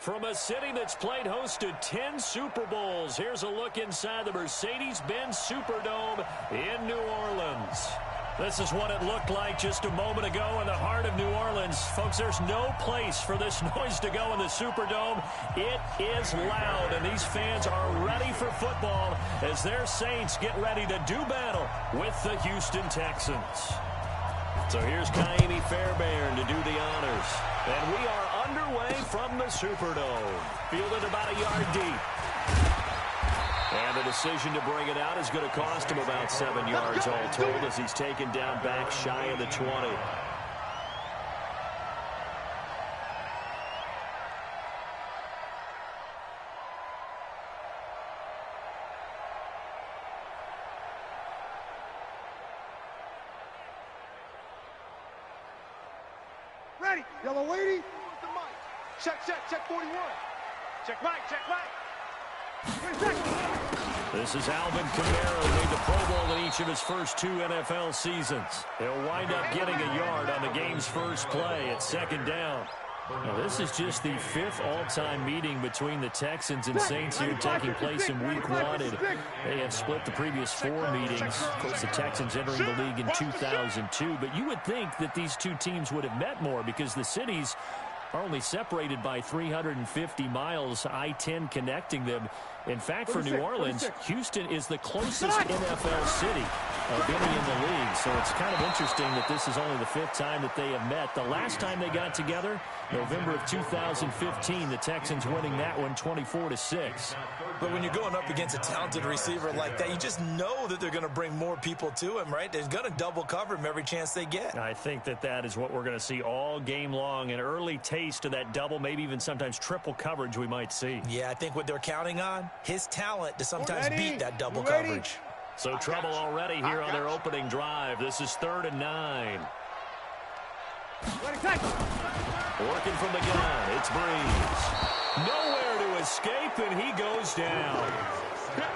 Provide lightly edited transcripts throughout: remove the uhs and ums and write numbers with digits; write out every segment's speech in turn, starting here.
From a city that's played host to 10 Super Bowls, here's a look inside the Mercedes-Benz Superdome in New Orleans. This is what it looked like just a moment ago in the heart of New Orleans. Folks, there's no place for this noise to go in the Superdome. It is loud, and these fans are ready for football as their Saints get ready to do battle with the Houston Texans. So here's Kaimi Fairbairn to do the honors. And we are underway from the Superdome. Fielded about a yard deep. And the decision to bring it out is going to cost him about 7 yards all told as he's taken down back shy of the 20. Ready, yellow lady. Check 41. Check right. This is Alvin Kamara, who made the Pro Bowl in each of his first 2 NFL seasons. He'll wind up getting a yard on the game's first play at 2nd down. Now, this is just the 5th all-time meeting between the Texans and Saints here taking place in Week 1. And they have split the previous 4 meetings. Of course, the Texans entering the league in 2002. But you would think that these two teams would have met more because the cities are only separated by 350 miles, I-10 connecting them. In fact, for New Orleans, Houston is the closest NFL city of any in the league. So it's kind of interesting that this is only the 5th time that they have met. The last time they got together, November of 2015, the Texans winning that one 24-6. But when you're going up against a talented receiver like that, you just know that they're going to bring more people to him, right? They're going to double cover him every chance they get. I think that is what we're going to see all game long. An early taste of that double, maybe even sometimes triple coverage we might see. Yeah, I think what they're counting on, his talent to sometimes beat that double coverage. So trouble already here on their opening drive. This is 3rd and 9. Working from the gun, it's Breeze. Nowhere to escape, and he goes down.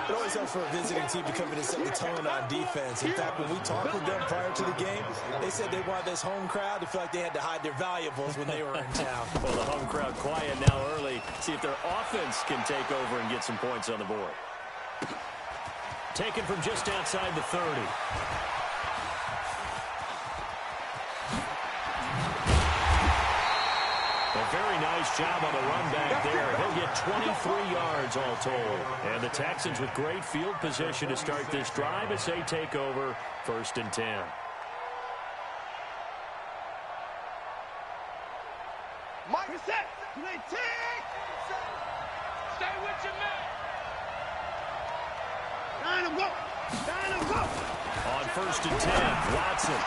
It always helps for a visiting team to come in and set the tone on defense. In fact, when we talked with them prior to the game, they said they wanted this home crowd to feel like they had to hide their valuables when they were in town. Well, the home crowd quiet now early. See if their offense can take over and get some points on the board. Taken from just outside the 30. A very nice job on the run back there. He'll get 23 yards all told. And the Texans with great field position to start this drive as they take over 1st and 10. Mike is set. Stay with your man. Go. On 1st and 10, Watson.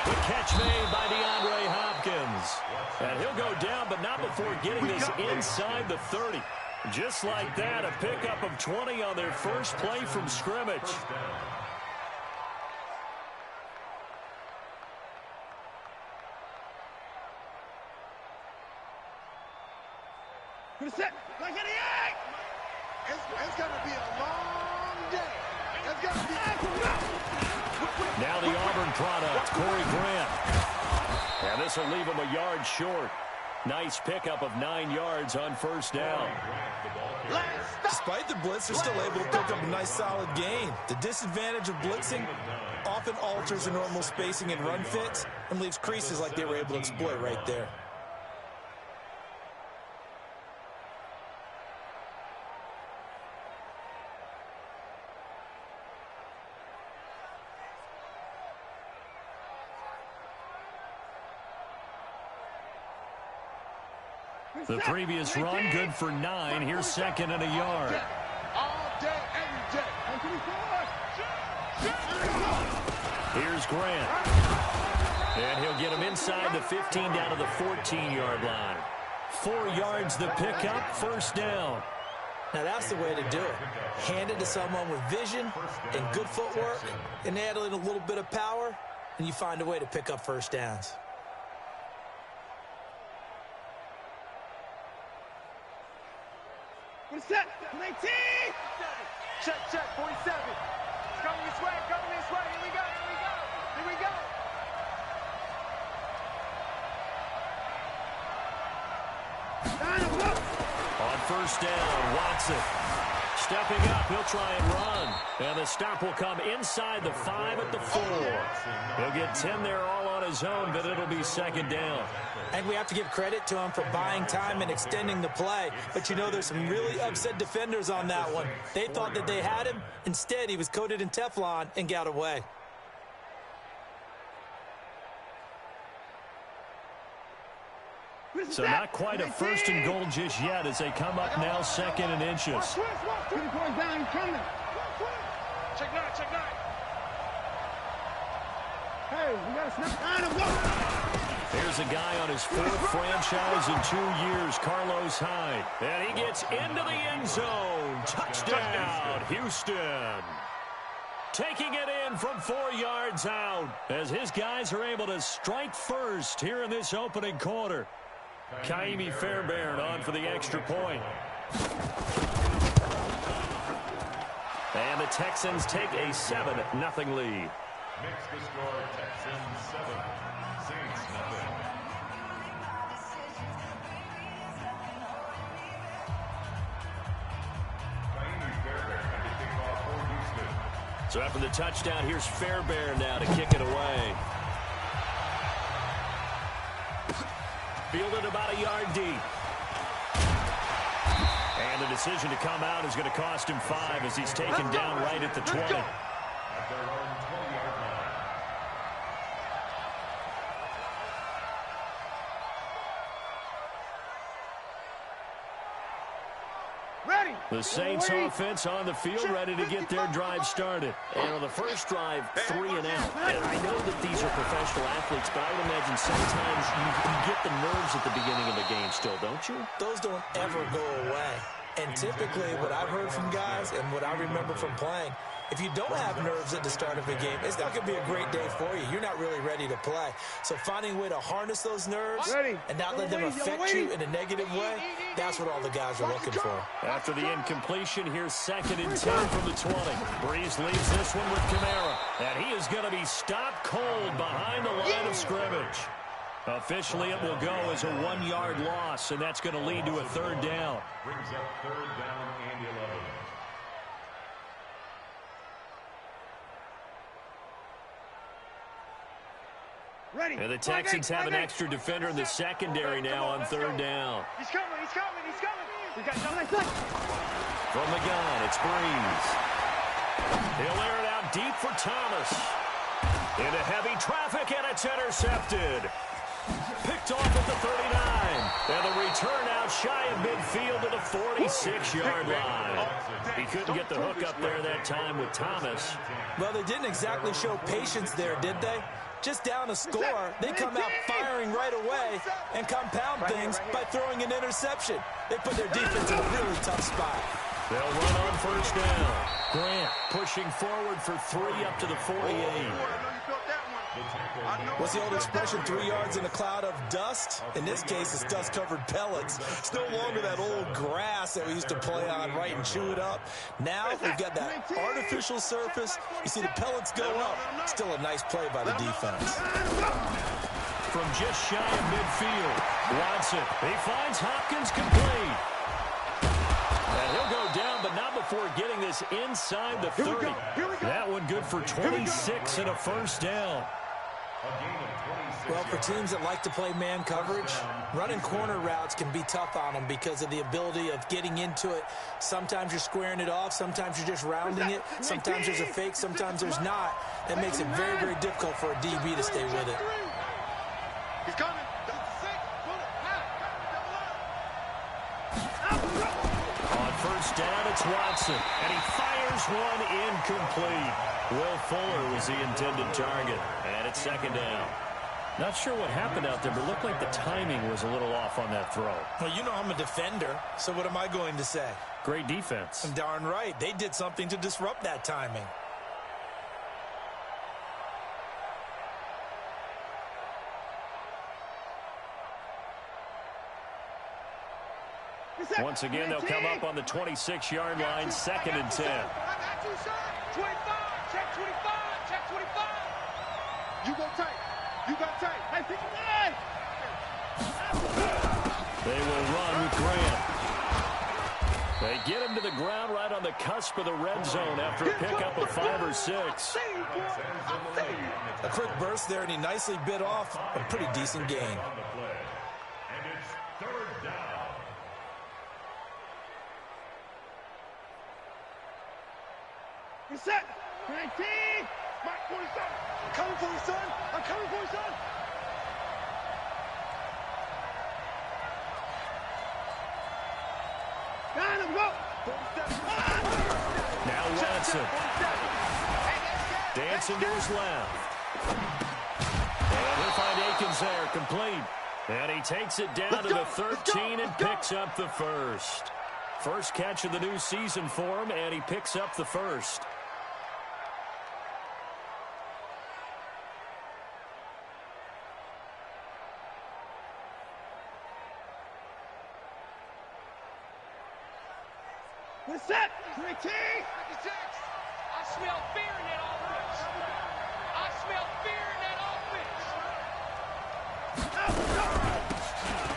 The catch made by DeAndre Hopkins. And he'll go down, but not before getting this inside the 30. Just like that, a pickup of 20 on their first play from scrimmage. It's going to be a long day. Now the Auburn product, Corey Grant. And this will leave him a yard short. Nice pickup of 9 yards on 1st down. Despite the blitz, they're still able to pick up a nice solid gain. The disadvantage of blitzing often alters the normal spacing and run fits and leaves creases like they were able to exploit right there. The previous run, good for 9. Here's 2nd and a yard. All day, every day. Here's Grant. And he'll get him inside the 15 down to the 14-yard line. 4 yards the pickup, 1st down. Now that's the way to do it. Hand it to someone with vision and good footwork and add in a little bit of power, and you find a way to pick up 1st downs. Set. 19. Check. 47. It's coming this way. Here we go. first down. Watson stepping up. He'll try and run. And the stop will come inside the 5 at the 4. He'll get 10 there all on his own, but it'll be second down. And we have to give credit to him for buying time and extending the play. But, you know, there's some really upset defenders on that one. They thought that they had him. Instead, he was coated in Teflon and got away. So not quite a first and goal just yet as they come up now second and inches. 3 points down, he's coming. Check 9, check 9. Hey, we got to snap 9 and go. There's a guy on his 4th franchise in 2 years, Carlos Hyde. And he gets into the end zone. Touchdown, Houston. Taking it in from 4 yards out as his guys are able to strike first here in this opening quarter. Kaimi Fairbairn on for the extra point. And the Texans take a 7-0 lead. Makes the score Texans 7, Saints nothing. Kaimi Fairbairn had to kick off for Houston. So after the touchdown, here's Fairbairn now to kick it away. Fielded about a yard deep. And the decision to come out is going to cost him 5 as he's taken down right at the 20. At their own 20-yard line. Ready. The Saints offense on the field, ready to get their drive started. And on the first drive, 3 and out. And I know that these are professional athletes, but I would imagine sometimes you get the nerves at the beginning of the game still, don't you? Those don't ever go away. And typically, what I've heard from guys and what I remember from playing, if you don't have nerves at the start of a game, it's not going to be a great day for you. You're not really ready to play. So finding a way to harness those nerves and not let them affect you in a negative way, that's what all the guys are looking for. After the incompletion, here's 2nd and 10 from the 20. Breeze leaves this one with Kamara. And he is going to be stopped cold behind the line of scrimmage. Officially, it will go as a 1-yard loss, and that's going to lead to a 3rd down. Brings up 3rd down and 11. Ready. And the Texans have an extra defender in the secondary now on 3rd down. He's coming, he's coming, he's coming. We got something. From the gun, it's Breeze. He'll air it out deep for Thomas. Into heavy traffic, and it's intercepted. Picked off at the 39. And the return out shy of midfield to the 46-yard line. He couldn't get the hook up there that time with Thomas. Well, they didn't exactly show patience there, did they? Just down a score, they come out firing right away and compound things by throwing an interception. They put their defense in a really tough spot. They'll run on first down. Grant pushing forward for 3 up to the 48. What's the old expression, 3 yards in a cloud of dust? In this case, it's dust-covered pellets. It's no longer that old grass that we used to play on, right, and chew it up. Now we've got that artificial surface. You see the pellets go up. Still a nice play by the defense. From just shy of midfield, Watson, he finds Hopkins complete. And he'll go down, but not before getting this inside the 30. That one good for 26 and a first down. Well, for teams that like to play man coverage, running corner routes can be tough on them because of the ability of getting into it. Sometimes you're squaring it off. Sometimes you're just rounding it. Sometimes there's a fake. Sometimes there's not. That makes it very, very difficult for a DB to stay with it. He's coming. On first down, it's Watson, and he fires one incomplete. Will Fuller was the intended target, and it's 2nd down. Not sure what happened out there, but it looked like the timing was a little off on that throw. Well, you know I'm a defender, so what am I going to say? Great defense. Darn right. They did something to disrupt that timing. Once again, they'll come up on the 26-yard line, 2nd and 10. I got you, sir. 25. Check 25. Check 25. You go tight. You got tight. Hey, pick him up. They will run with Grant. They get him to the ground right on the cusp of the red zone after a pickup of 5 or 6. A quick burst there, and he nicely bit off a pretty decent gain. And it's third down. You're set. 19. Mark 47. I'm coming for you, son. I'm coming for you, son. Got him, go. 47. Now Watson. Dancing to his left. And he'll find Akins there, complete. And he takes it down to the 13 and picks up the first. First catch of the new season for him, and he picks up the first. We're set. 19. I smell fear in that offense. I smell fear in that offense.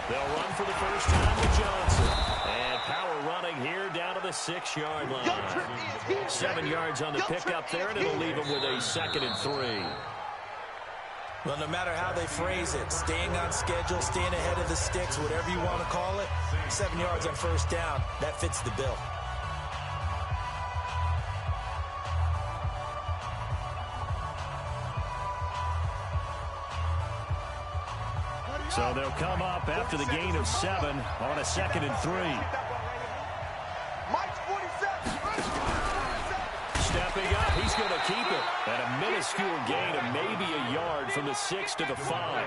They'll run for the first time with Johnson. And power running here down to the 6-yard line. 7 yards on the pickup there, and it'll leave them with a 2nd and 3. Well, no matter how they phrase it, staying on schedule, staying ahead of the sticks, whatever you want to call it, 7 yards on first down, that fits the bill. So they'll come up after the gain of 7 on a 2nd and 3. Mike's 47. Stepping up, he's going to keep it. At a minuscule gain of maybe a yard from the 6 to the 5.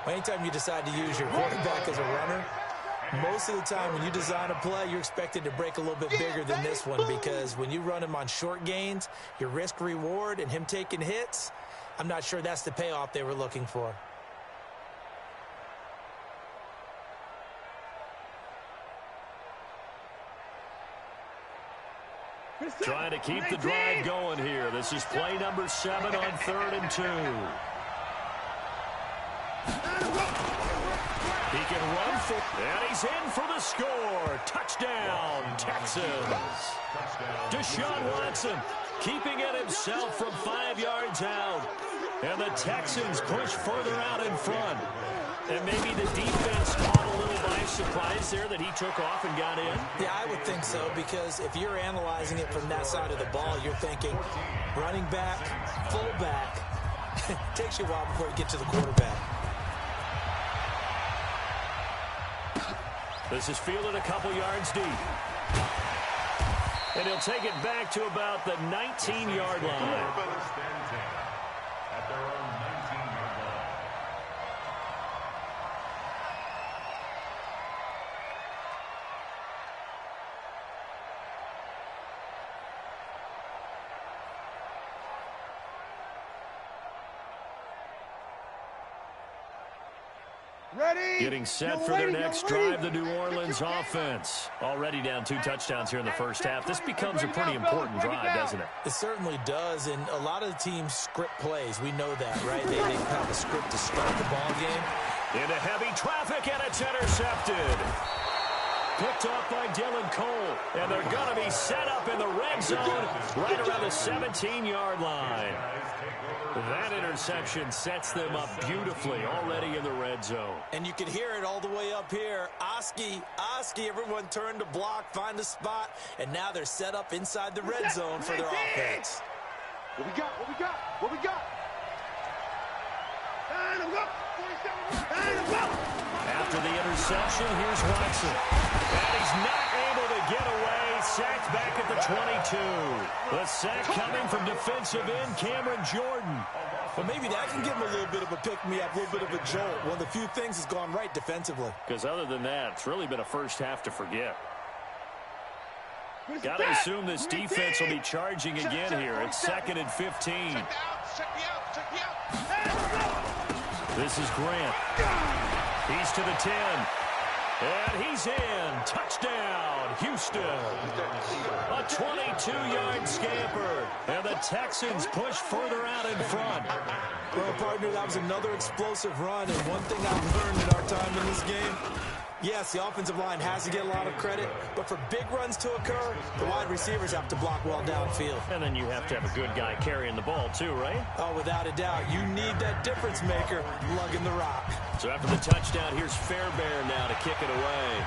Anytime you decide to use your quarterback as a runner, most of the time when you design a play, you're expected to break a little bit bigger than this one, because when you run him on short gains, your risk-reward and him taking hits, I'm not sure that's the payoff they were looking for. Trying to keep the drive going here. This is play number 7 on 3rd and 2. He can run for, and he's in for the score. Touchdown, Texans. Deshaun Watson keeping it himself from 5 yards out. And the Texans push further out in front. And maybe the defense caught a little by surprise there that he took off and got in. Yeah, I would think so, because if you're analyzing it from that side of the ball, you're thinking running back, fullback. Takes you a while before you get to the quarterback. This is fielded a couple yards deep. And he'll take it back to about the 19-yard line. At their own 19-yard line. Ready? Getting set for their next drive, the New Orleans offense. Already down 2 touchdowns here in the first half. This becomes a pretty important drive, doesn't it? It certainly does, and a lot of the teams script plays. We know that, right? They have a script to start the ball game. Into heavy traffic, and it's intercepted. Picked off by Dylan Cole, and they're going to be set up in the red zone right around the 17-yard line. That interception sets them up beautifully already in the red zone. And you can hear it all the way up here. Oski, everyone turned to block, find a spot, and now they're set up inside the red zone for their offense. What we got? What we got? What we got? And I'm up. 47. And I'm up. After the interception, here's Watson. And he's not able to get away. Sacked back at the 22. The sack coming from defensive end Cameron Jordan. Well, maybe that can give him a little bit of a pick-me-up, a little bit of a jolt. One of the few things has gone right defensively. Because other than that, it's really been a first half to forget. Got to assume this defense will be charging again here. It's 2nd and 15. Check me out. This is Grant. He's to the 10. And he's in. Touchdown, Houston. A 22-yard scamper. And the Texans push further out in front. Well, partner, that was another explosive run. And one thing I've learned in our time in this game, Yes, the offensive line has to get a lot of credit, but for big runs to occur, the wide receivers have to block well downfield. And then you have to have a good guy carrying the ball too, right? Oh, without a doubt. You need that difference maker lugging the rock. So after the touchdown, here's Fairbairn now to kick it away.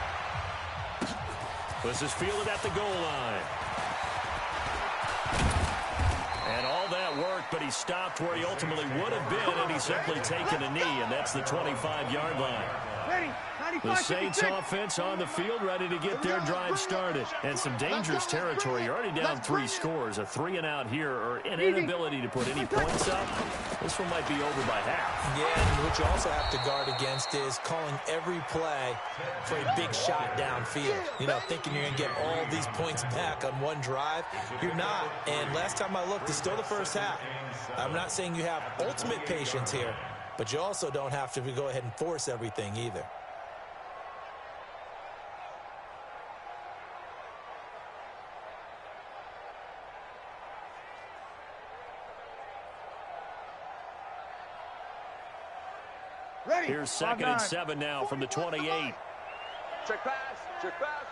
This is fielded at the goal line. And all that worked, but he stopped where he ultimately would have been, and he's simply taken a knee, and that's the 25-yard line. The Saints offense on the field, ready to get their drive started. And some dangerous territory. You're already down 3 scores. A 3-and-out here, or an inability to put any points up. This one might be over by half. Yeah, and what you also have to guard against is calling every play for a big shot downfield. You know, thinking you're going to get all these points back on one drive. You're not. And last time I looked, it's still the first half. I'm not saying you have ultimate patience here, but you also don't have to go ahead and force everything either. Here's 2nd and 7 now from the 28. Check pass. Check pass.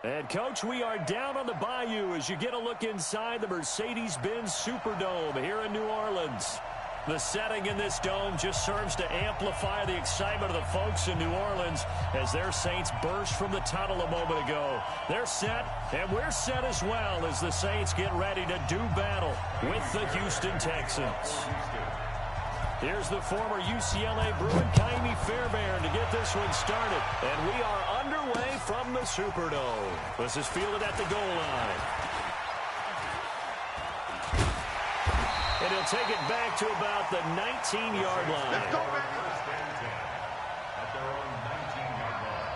And, Coach, we are down on the bayou as you get a look inside the Mercedes-Benz Superdome here in New Orleans. The setting in this dome just serves to amplify the excitement of the folks in New Orleans as their Saints burst from the tunnel a moment ago. They're set, and we're set as well as the Saints get ready to do battle with the Houston Texans. Here's the former UCLA Bruin, Kaimi Fairbairn, to get this one started. And we are underway from the Superdome. This is fielded at the goal line. And he'll take it back to about the 19-yard line. Let's go, baby. At their own 19-yard line.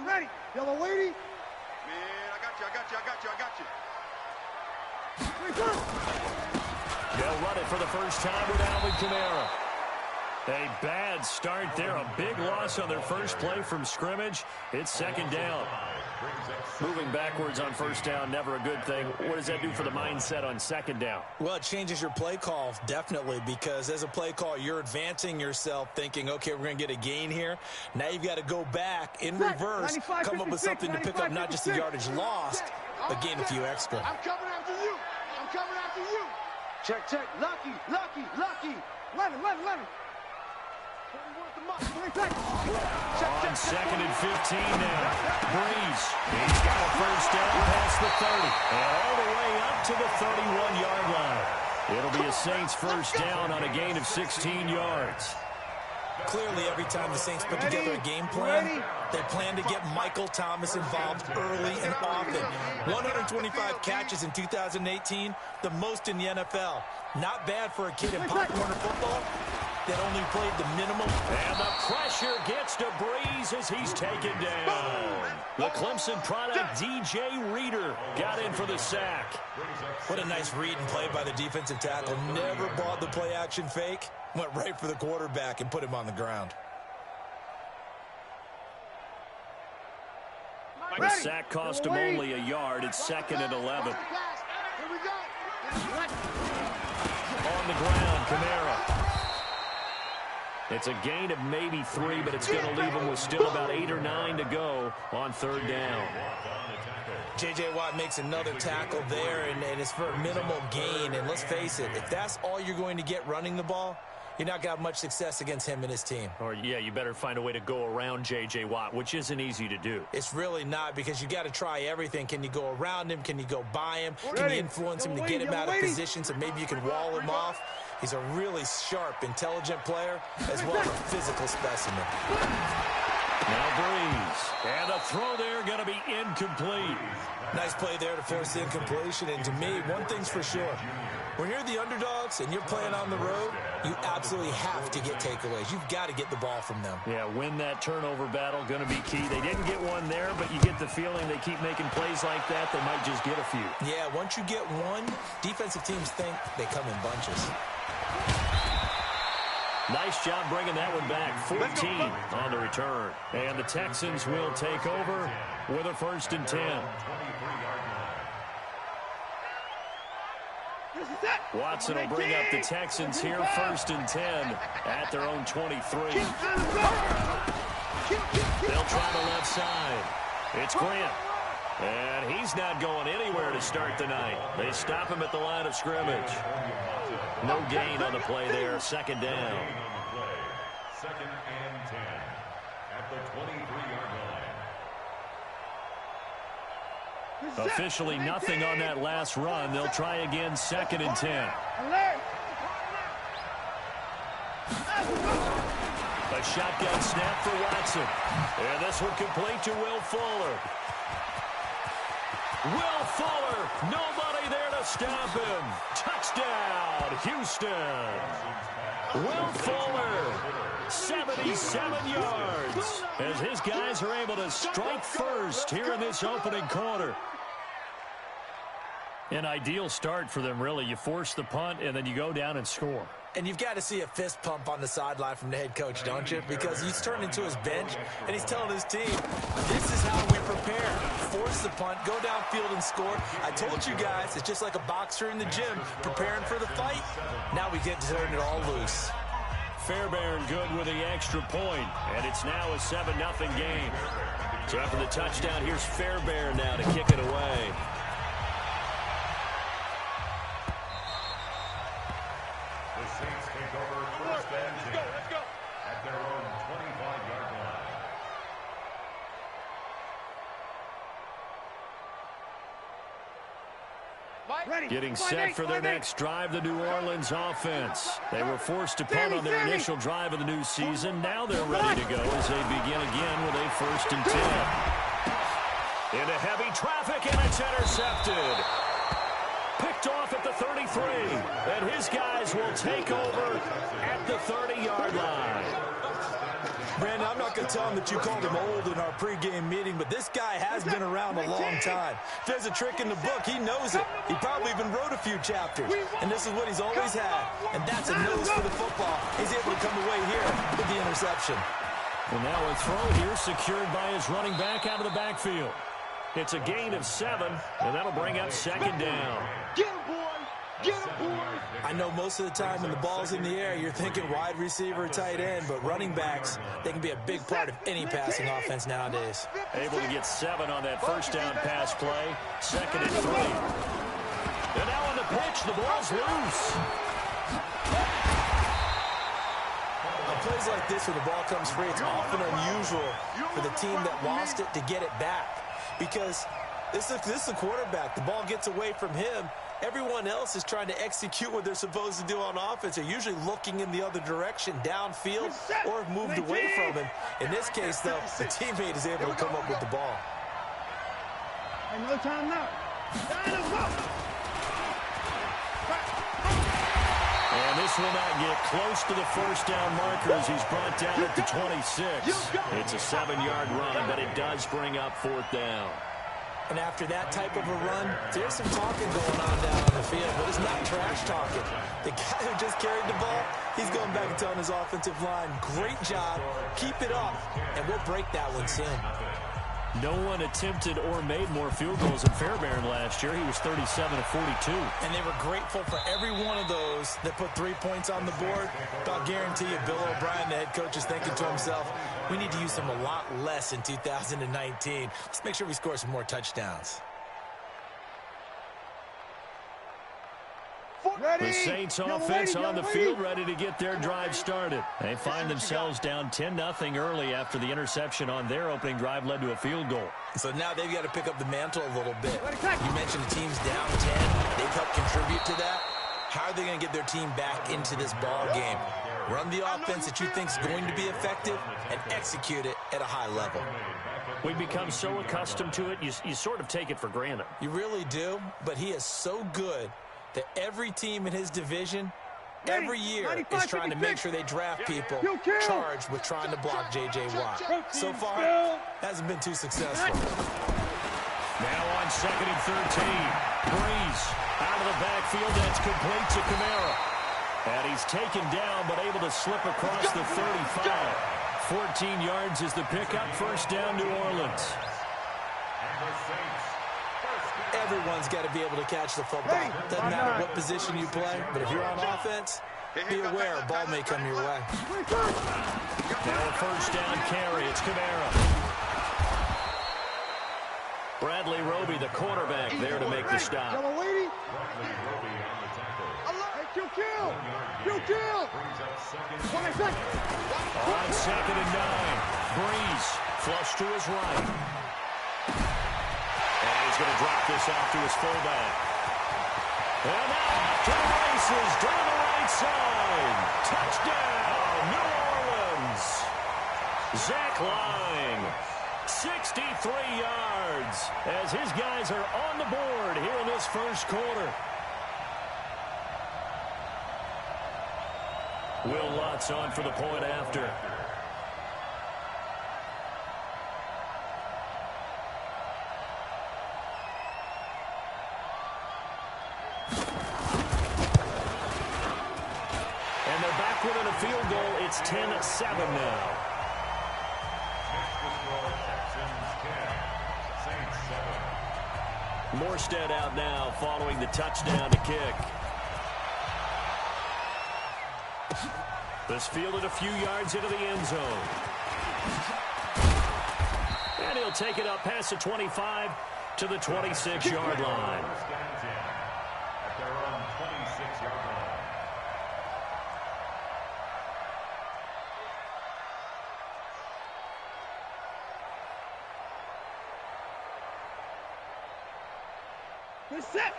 Ready. Yellow lady. Man, I got you. They'll run it for the first time with Alvin Kamara. A bad start there. A big loss on their first play from scrimmage. It's second down. Moving backwards on first down, never a good thing. What does that do for the mindset on second down? Well, it changes your play call, definitely, because as a play call, you're advancing yourself thinking, okay, we're going to get a gain here. Now you've got to go back in reverse, come up with something to pick up not just the yardage lost, but gain a few extra. I'm coming after you. Check. Lucky. Let him. On second and 15 now. Breeze. He's got a first down past the 30. And all the way up to the 31-yard line. It'll be a Saints first down on a gain of 16 yards. Clearly, every time the Saints put together a game plan, they plan to get Michael Thomas involved early and often. 125 catches in 2018, the most in the NFL. Not bad for a kid in Pop Warner football that only played the minimum. And the pressure gets to Breeze as he's taken down. The Clemson product, DJ Reader, got in for the sack. What a nice read and play by the defensive tackle. Never bought the play-action fake. Went right for the quarterback and put him on the ground. The sack cost him only a yard. It's second and 11. Here we go. On the ground, Kamara. It's a gain of maybe 3, but it's going to leave him with still about 8 or 9 to go on third down. J.J. Watt makes another tackle there, and it's for a minimal gain. And let's face it, if that's all you're going to get running the ball, you're not going to have much success against him and his team. Or, yeah, you better find a way to go around J.J. Watt, which isn't easy to do. It's really not, because you got to try everything. Can you go around him? Can you go by him? Can you influence him to get him out of position so maybe you can wall him off? He's a really sharp, intelligent player, as well as a physical specimen. Now Breeze. And a throw there going to be incomplete. Nice play there to force the incompletion. And to me, one thing's for sure. When you're the underdogs and you're playing on the road, you absolutely have to get takeaways. You've got to get the ball from them. Yeah, win that turnover battle, going to be key. They didn't get one there, but you get the feeling they keep making plays like that, they might just get a few. Yeah, once you get one, defensive teams think they come in bunches. Nice job bringing that one back. 14 on the return. And the Texans will take over with a first and 10. Watson will bring up the Texans here, first and 10 at their own 23. They'll try the left side. It's Grant. And he's not going anywhere to start the night. They stop him at the line of scrimmage. No gain on the play there, second down. Second and 10 at the 23-yard line. Officially nothing on that last run. They'll try again, second and 10. A shotgun snap for Watson. And this one complete to Will Fuller. Will Fuller, nobody there to stop him. Touchdown, Houston. Will Fuller, 77 yards, as his guys are able to strike first here in this opening quarter. An ideal start for them, really. You force the punt, and then you go down and score. And you've got to see a fist pump on the sideline from the head coach, don't you? Because he's turned into his bench, and he's telling his team, this is how we prepare. Force the punt, go downfield and score. I told you guys, it's just like a boxer in the gym preparing for the fight. Now we get to turn it all loose. Fairbairn good with the extra point, and it's now a 7-0 game. So after the touchdown, here's Fairbairn now to kick it away. The Saints take over first and 10 at their own Getting set for their next drive, the New Orleans offense. They were forced to punt on their initial drive of the new season. Now they're ready to go as they begin again with a 1st and 10. Into heavy traffic, and it's intercepted. Picked off at the 33, and his guys will take over at the 30-yard line. Brandon, I'm not going to tell him that you called him old in our pregame meeting, but this guy has been around a long time. If there's a trick in the book, he knows it. He probably even wrote a few chapters, and this is what he's always had, and that's a nose for the football. He's able to come away here with the interception. Well, now a throw here secured by his running back out of the backfield. It's a gain of 7, and that'll bring up 2nd down. Get him, boy! Get him, boy! I know most of the time when the ball's in the air, you're thinking wide receiver, tight end, but running backs, they can be a big part of any passing offense nowadays. Able to get 7 on that 1st down pass play. 2nd and 3. And now on the pitch, the ball's loose. On plays like this where the ball comes free, it's often unusual for the team that lost it to get it back. Because this is the quarterback. The ball gets away from him. Everyone else is trying to execute what they're supposed to do on offense. They're usually looking in the other direction, downfield, or have moved away from him. In this case, though, the teammate is able to come up with the ball. No time now. And this will not get close to the 1st down marker as he's brought down at the 26. It's a 7-yard run, but it does bring up 4th down. And after that type of a run, there's some talking going on down on the field, but it's not trash talking. The guy who just carried the ball, he's going back and telling his offensive line, great job, keep it up, and we'll break that one soon. No one attempted or made more field goals than Fairbairn last year. He was 37 of 42. And they were grateful for every one of those that put 3 points on the board. But I'll guarantee you, Bill O'Brien, the head coach, is thinking to himself, we need to use them a lot less in 2019. Let's make sure we score some more touchdowns. The Saints offense on the field, ready to get their drive started. They find themselves down 10-0 early after the interception on their opening drive led to a field goal. So now they've got to pick up the mantle a little bit. You mentioned the team's down 10. They've helped contribute to that. How are they going to get their team back into this ball game? Run the offense that you think is going to be effective and execute it at a high level. We've become so accustomed to it, you sort of take it for granted. You really do, but he is so good that every team in his division, every year, is trying to make sure they draft people charged with trying to block J.J. Watt. So far, hasn't been too successful. Now on 2nd and 13, Breeze out of the backfield, and it's complete to Kamara. And he's taken down, but able to slip across the 35. 14 yards is the pickup, 1st down, New Orleans. Everyone's got to be able to catch the football. Doesn't matter what position you play, but if you're on offense, be aware a ball may come your way. Now a 1st down carry. It's Kamara. Bradley Roby, the quarterback, there to make the stop. On 2nd and 9, Breeze flush to his right. And he's going to drop this off to his fullback. And now off to the races down the right side. Touchdown, New Orleans. Zach Line, 63 yards as his guys are on the board here in this 1st quarter. Will Lutz on for the point after. And they're back within a field goal. It's 10-7 now. Morstead out now following the touchdown to kick. This fielded a few yards into the end zone. And he'll take it up past the 25 to the 26-yard line.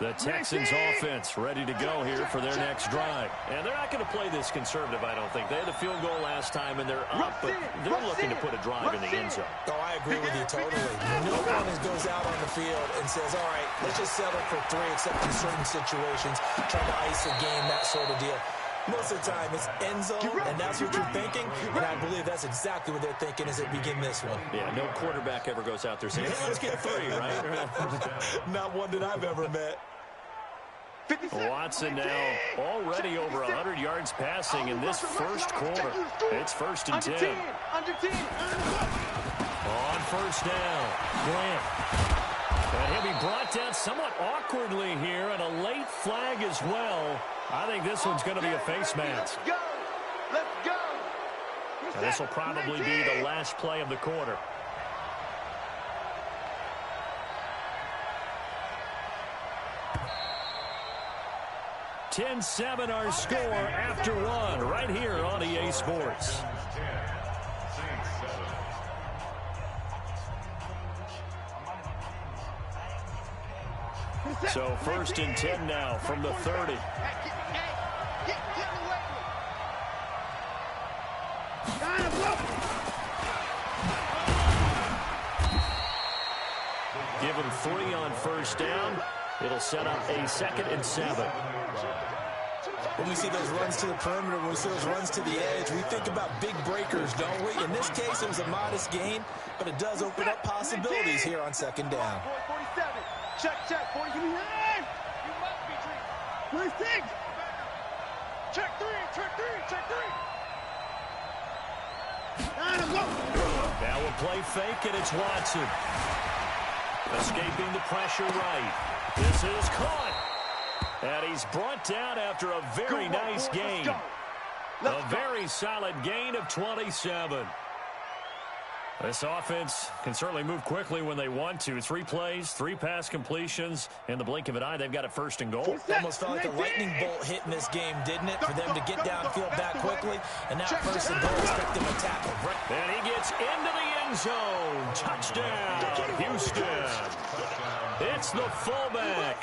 The Texans offense ready to go here for their next drive. And they're not going to play this conservative, I don't think. They had a field goal last time, and they're up, but they're looking to put a drive in the end zone. Oh, I agree with you totally. No one goes out on the field and says, all right, let's just settle for 3, except in certain situations, trying to ice a game, that sort of deal. Most of the time, it's end zone, and that's what you're thinking, and I believe that's exactly what they're thinking as they begin this one. Yeah, no quarterback ever goes out there saying, hey, let's get 3, right? Not one that I've ever met. Watson now already over 100 yards passing in this first quarter. It's 1st and 10. Under 10. On first down, Grant. And he'll be brought down somewhat awkwardly here, and a late flag as well. I think this one's going to be a face mask. Let's go. Let's go. And this will probably be the last play of the quarter. (10-7) our score after 1 right here on EA Sports. So 1st and 10 now from the 30. Give him 3 on first down. It'll set up a 2nd and 7. When we see those runs to the perimeter, when we see those runs to the edge, we think about big breakers, don't we? In this case, it was a modest gain, but it does open up possibilities here on 2nd down. 47. Check, 40. You must be dreaming. 26. Check 3. Now we'll play fake, and it's Watson. Escaping the pressure right. This is caught. And he's brought down after a very nice gain. A very solid gain of 27. This offense can certainly move quickly when they want to. 3 plays, 3 pass completions. In the blink of an eye, they've got a 1st and goal. It almost felt like a lightning bolt hit in this game, didn't it? For them to get downfield that quickly. And now 1st and goal, expect them to tackle. And he gets into the end zone. Touchdown, Houston. It's the fullback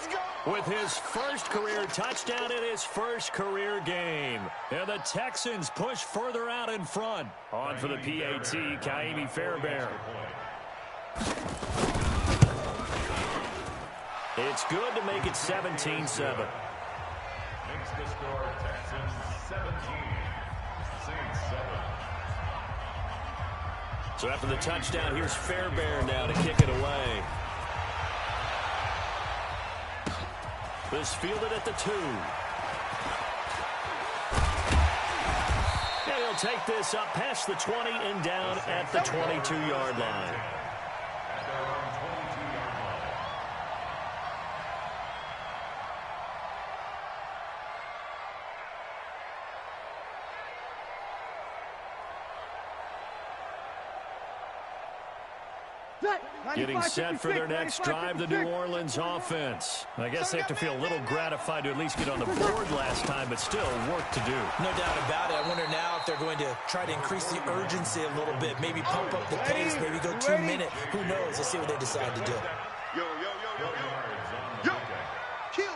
with his first career touchdown in his first career game. And the Texans push further out in front. On for the PAT, Kaimi Fairbairn. It's good to make it 17-7. Makes the score Texans 17, Saints 7. So after the touchdown, here's Fairbairn now to kick it away. This fielded at the 2. And he'll take this up past the 20 and down at the 22-yard line. At their own 22-yard line. Getting set for their next drive, the New Orleans offense. I guess they have to feel a little gratified to at least get on the board last time, but still work to do. No doubt about it. I wonder now if they're going to try to increase the urgency a little bit, maybe pump up the pace, maybe go 2 minute. Who knows? Let's see what they decide to do. Yo. Kill.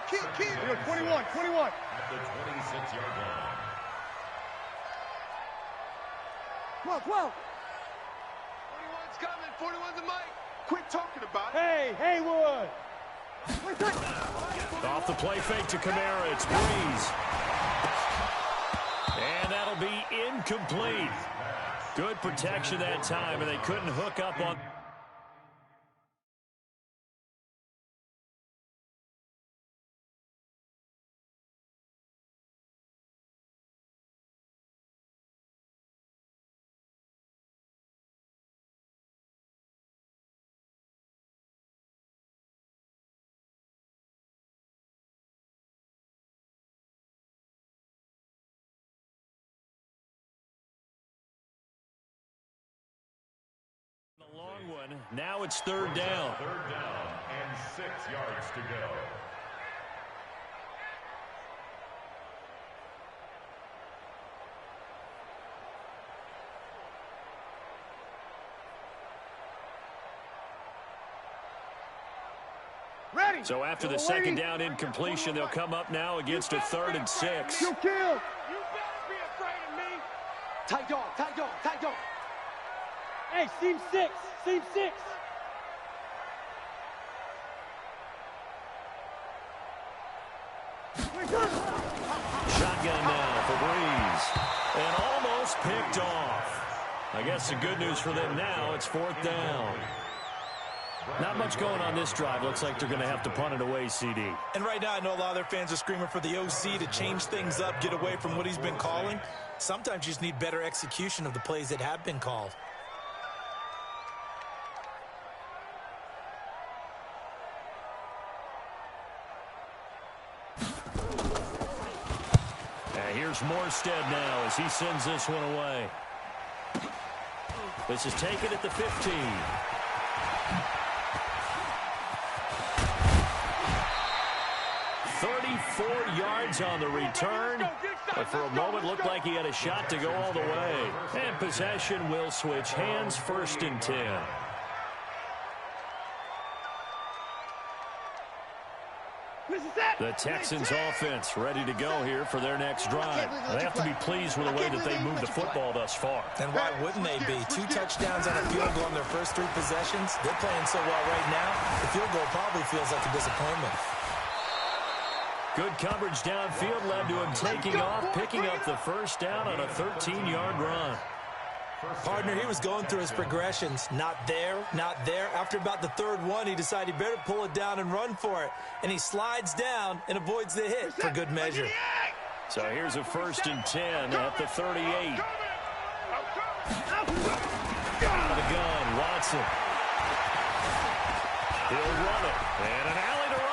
21. At the 26-yard line. 12. 41's coming. 41's a mic. Quit talking about it. Hey, Haywood. Off the play fake to Kamara. It's Breeze. And that'll be incomplete. Good protection that time, and they couldn't hook up on... The long one. Now it's 3rd down. 3rd down and 6 yards to go. Ready. So after the second down incompletion, they'll come up now against a 3rd and 6. You kill. You better be afraid of me. Tight dog, tight dog, tight dog. Hey, seam 6, seam 6. Shotgun now for Breeze. And almost picked off. I guess the good news for them now, it's 4th down. Not much going on this drive. Looks like they're going to have to punt it away, CD. And right now, I know a lot of their fans are screaming for the OC to change things up, get away from what he's been calling. Sometimes you just need better execution of the plays that have been called. And here's Morstead now as he sends this one away. This is taken at the 15. Yards on the return, but for a moment looked like he had a shot to go all the way. And possession will switch hands, 1st and 10. The Texans offense ready to go here for their next drive. They have to be pleased with the way that they moved the football thus far. And why wouldn't they be? 2 touchdowns on a field goal in their first 3 possessions. They're playing so well right now, the field goal probably feels like a disappointment. Good coverage downfield led to him taking off, picking up the 1st down on a 13-yard run. Partner, he was going through his progressions. Not there, not there. After about the 3rd one, he decided he better pull it down and run for it. And he slides down and avoids the hit for good measure. So here's a 1st and 10 at the 38. Out of the gun, Watson. He'll run it. And an alley to run.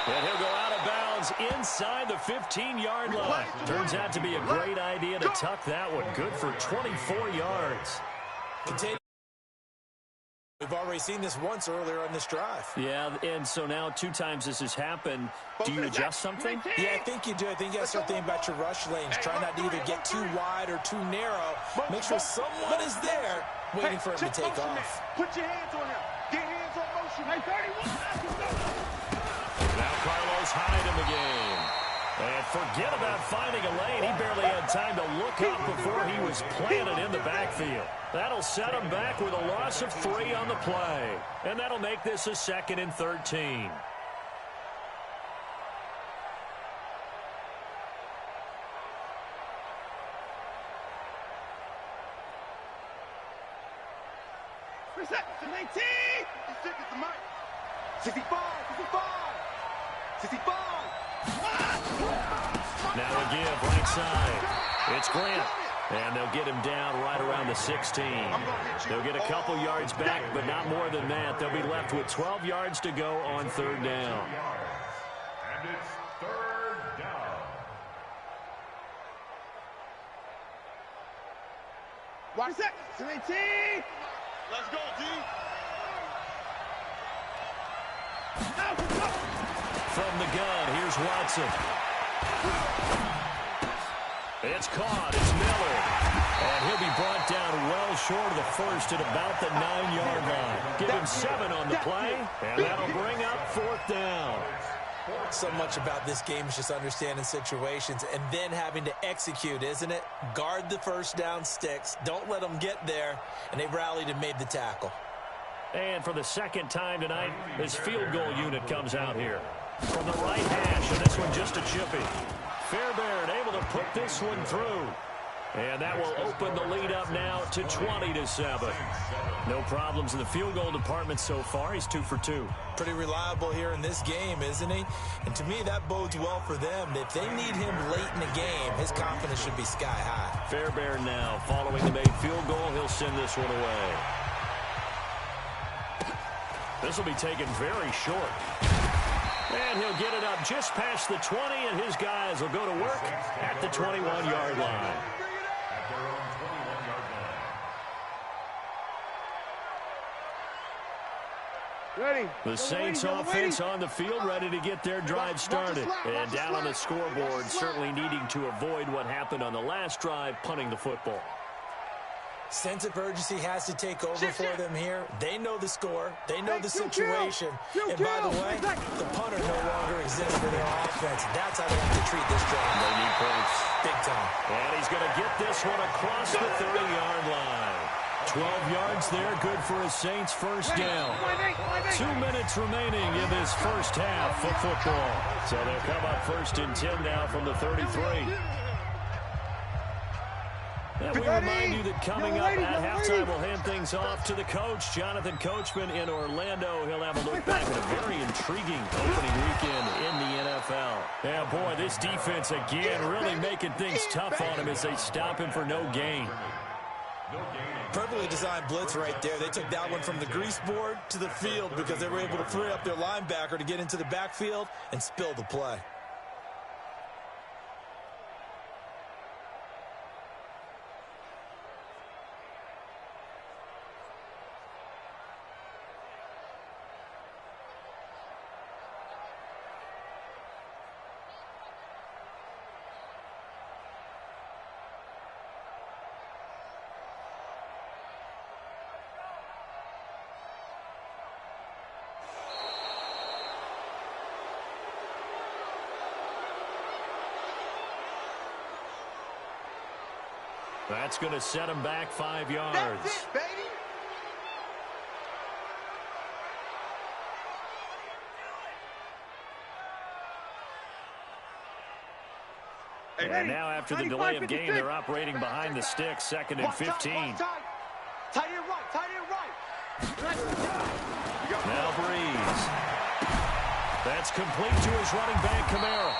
And he'll go out of bounds inside the 15-yard line. Turns out to be a great idea to tuck that one. Good for 24 yards. Continue. We've already seen this once earlier on this drive. Yeah, and so now 2 times this has happened. Do you adjust something? Yeah, I think you do. I think you got to start thinking about your rush lanes. Try not to either get too wide or too narrow. Make sure someone is there waiting for him to take off. Put your hands on him. Get hands on motion. Hey, 31. Now Carlos Hyde in the game. And forget about finding a lane. He barely had time to look up before he was planted in the backfield. That'll set him back with a loss of 3 on the play. And that'll make this a 2nd and 13. Reset to 19. 65. 65. Now a give right side. It's Grant. And they'll get him down right around the 16. They'll get a couple yards back, but not more than that. They'll be left with 12 yards to go on 3rd down. And it's 3rd down. Watch that. 17. Let's go, D. From the gun, here's Watson. It's caught. It's Miller. And he'll be brought down well short of the 1st at about the 9-yard line. Give him 7 on the play, and that'll bring up 4th down. So much about this game is just understanding situations and then having to execute, isn't it? Guard the 1st down sticks. Don't let them get there. And they rallied and made the tackle. And for the 2nd time tonight, this field goal unit comes out here. From the right hash, and this one just a chippy. Fairbairn able to put this one through. And that will open the lead up now to 20-7. No problems in the field goal department so far. He's 2 for 2. Pretty reliable here in this game, isn't he? And to me, that bodes well for them. If they need him late in the game, his confidence should be sky high. Fairbairn now following the made field goal. He'll send this one away. This will be taken very short. And he'll get it up just past the 20, and his guys will go to work at the 21-yard line. At their own 21-yard line. Ready. The Saints offense on the field ready to get their drive started. And down on the scoreboard, certainly needing to avoid what happened on the last drive, punting the football. Sense of urgency has to take over for them here. They know the score. They know the situation. And by the way, the punter no longer exists for their offense. That's how they have to treat this drive. They need points. Big time. And he's going to get this one across the 30-yard line. 12 yards there, good for a Saints first down. 2 minutes remaining in this first half of football. So they'll come up first and 10 now from the 33. And we remind you that coming up at halftime, we'll hand things off to the coach, Jonathan Coachman in Orlando. He'll have a look back at a very intriguing opening weekend in the NFL. Yeah, boy, this defense again really making things tough on him as they stop him for no gain. Perfectly designed blitz right there. They took that one from the grease board to the field because they were able to free up their linebacker to get into the backfield and spill the play. That's going to set him back 5 yards. That's it, baby. And now after the delay of game, they're operating behind the sticks, 2nd and 15. Tight end right, tight end right. Now Breeze. That's complete to his running back, Kamara.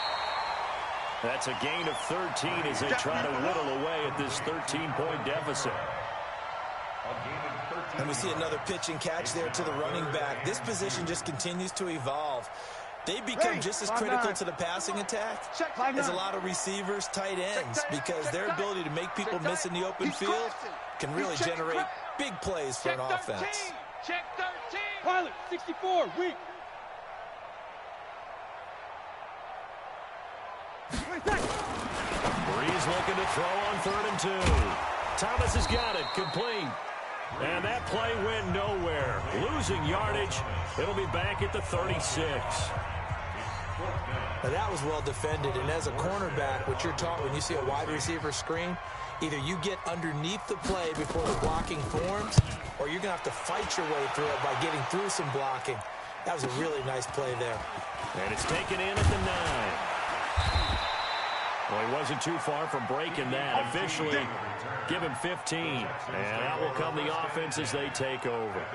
That's a gain of 13 as they try to whittle away at this 13-point deficit. And we see another pitch and catch there to the running back. This position just continues to evolve. They become just as critical to the passing attack as a lot of receivers, tight ends, because their ability to make people miss in the open field can really generate big plays for an offense. Check 13. Pilot, 64, weak. Breeze looking to throw on 3rd and 2. Thomas has got it, complete. And that play went nowhere. Losing yardage. It'll be back at the 36. Now that was well defended, and as a cornerback, what you're taught when you see a wide receiver screen, either you get underneath the play before the blocking forms, or you're going to have to fight your way through it by getting through some blocking. That was a really nice play there. And it's taken in at the 9. Well, he wasn't too far from breaking that. Officially, give him 15. And out will come the offense as they take over.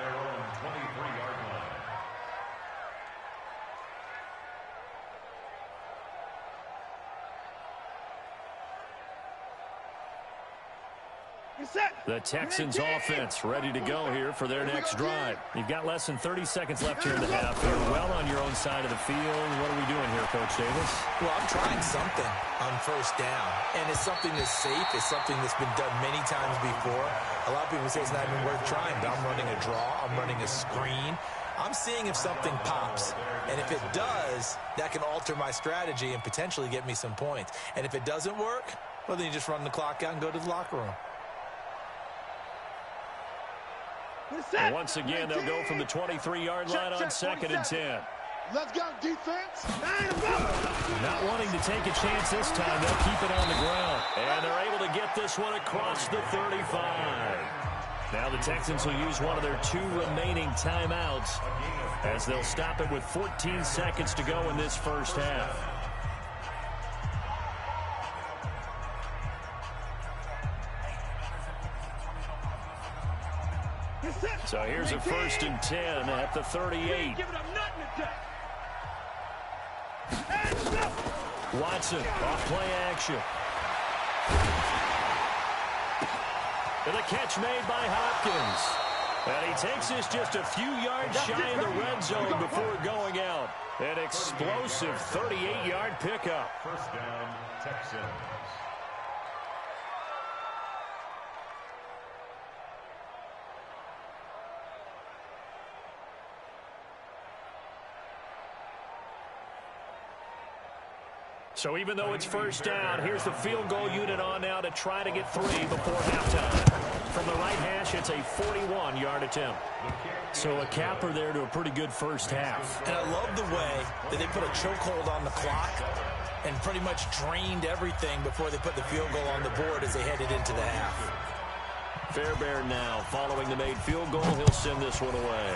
The Texans offense ready to go here for their next drive. You've got less than 30 seconds left here in the half. You're well on your own side of the field. What are we doing here, Coach Davis? Well, I'm trying something on first down, and it's something that's safe. It's something that's been done many times before. A lot of people say it's not even worth trying, but I'm running a draw. I'm running a screen. I'm seeing if something pops, and if it does, that can alter my strategy and potentially get me some points. And if it doesn't work, well, then you just run the clock out and go to the locker room. And once again, they'll go from the 23-yard line on 2nd and 10. Let's go, defense. Not wanting to take a chance this time, they'll keep it on the ground. And they're able to get this one across the 35. Now the Texans will use one of their 2 remaining timeouts as they'll stop it with 14 seconds to go in this first half. So here's a 1st and 10 at the 38. Watson off play action. And the catch made by Hopkins. And he takes this just a few yards shy of the red zone before going out. An explosive 38-yard pickup. First down, Texans. So even though it's first down, here's the field goal unit on now to try to get 3 before halftime. From the right hash, it's a 41-yard attempt. So a capper there to a pretty good first half. And I love the way that they put a chokehold on the clock and pretty much drained everything before they put the field goal on the board as they headed into the half. Fairbairn now following the made field goal. He'll send this one away.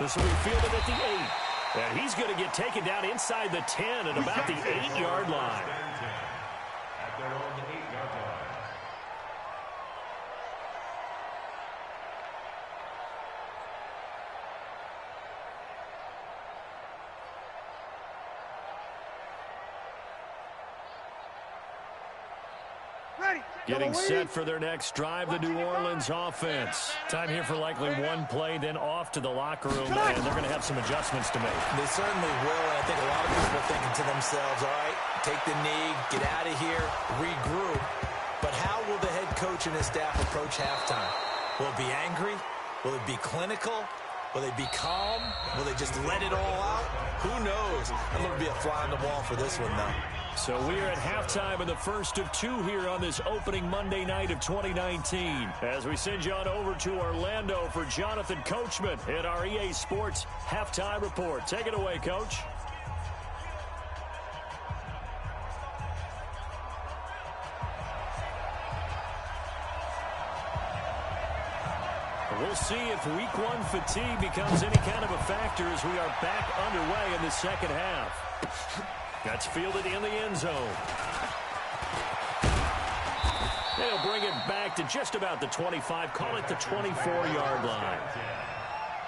This will be fielded at the 8. And he's going to get taken down inside the 10 at about the 8-yard line. At their own 8-yard line. Getting set for their next drive, the New Orleans offense. Time here for likely one play, then off to the locker room, and they're going to have some adjustments to make. They certainly will, and I think a lot of people are thinking to themselves, all right, take the knee, get out of here, regroup. But how will the head coach and his staff approach halftime? Will it be angry? Will it be clinical? Will they be calm? Will they just let it all out? Who knows? I'm going to be a fly on the wall for this one, though. So we are at halftime in the first of two here on this opening Monday night of 2019. As we send you on over to Orlando for Jonathan Coachman in our EA Sports Halftime Report. Take it away, Coach. We'll see if week one fatigue becomes any kind of a factor as we are back underway in the second half. That's fielded in the end zone. They'll bring it back to just about the 25, call it the 24-yard line.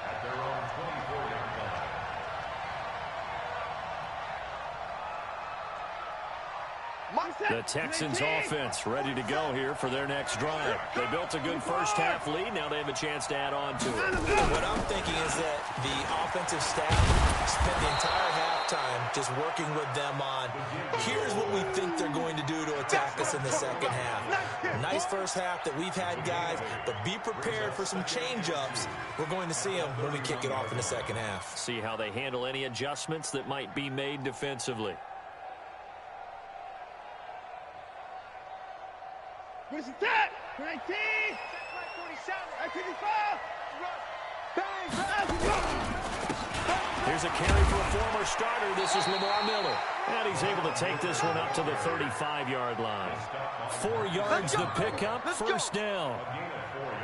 At their own 24-yard line. The Texans offense ready to go here for their next drive. They built a good first half lead. Now they have a chance to add on to it. What I'm thinking is that the offensive staff spent the entire halftime just working with them on, here's what we think they're going to do to attack us in the second half. Nice first half that we've had, guys, but be prepared for some change-ups. We're going to see them when we kick it off in the second half. See how they handle any adjustments that might be made defensively. What is that? 19! 47! 55! Here's a carry for a former starter. This is Lamar Miller. And he's able to take this one up to the 35-yard line. 4 yards the pickup, first down.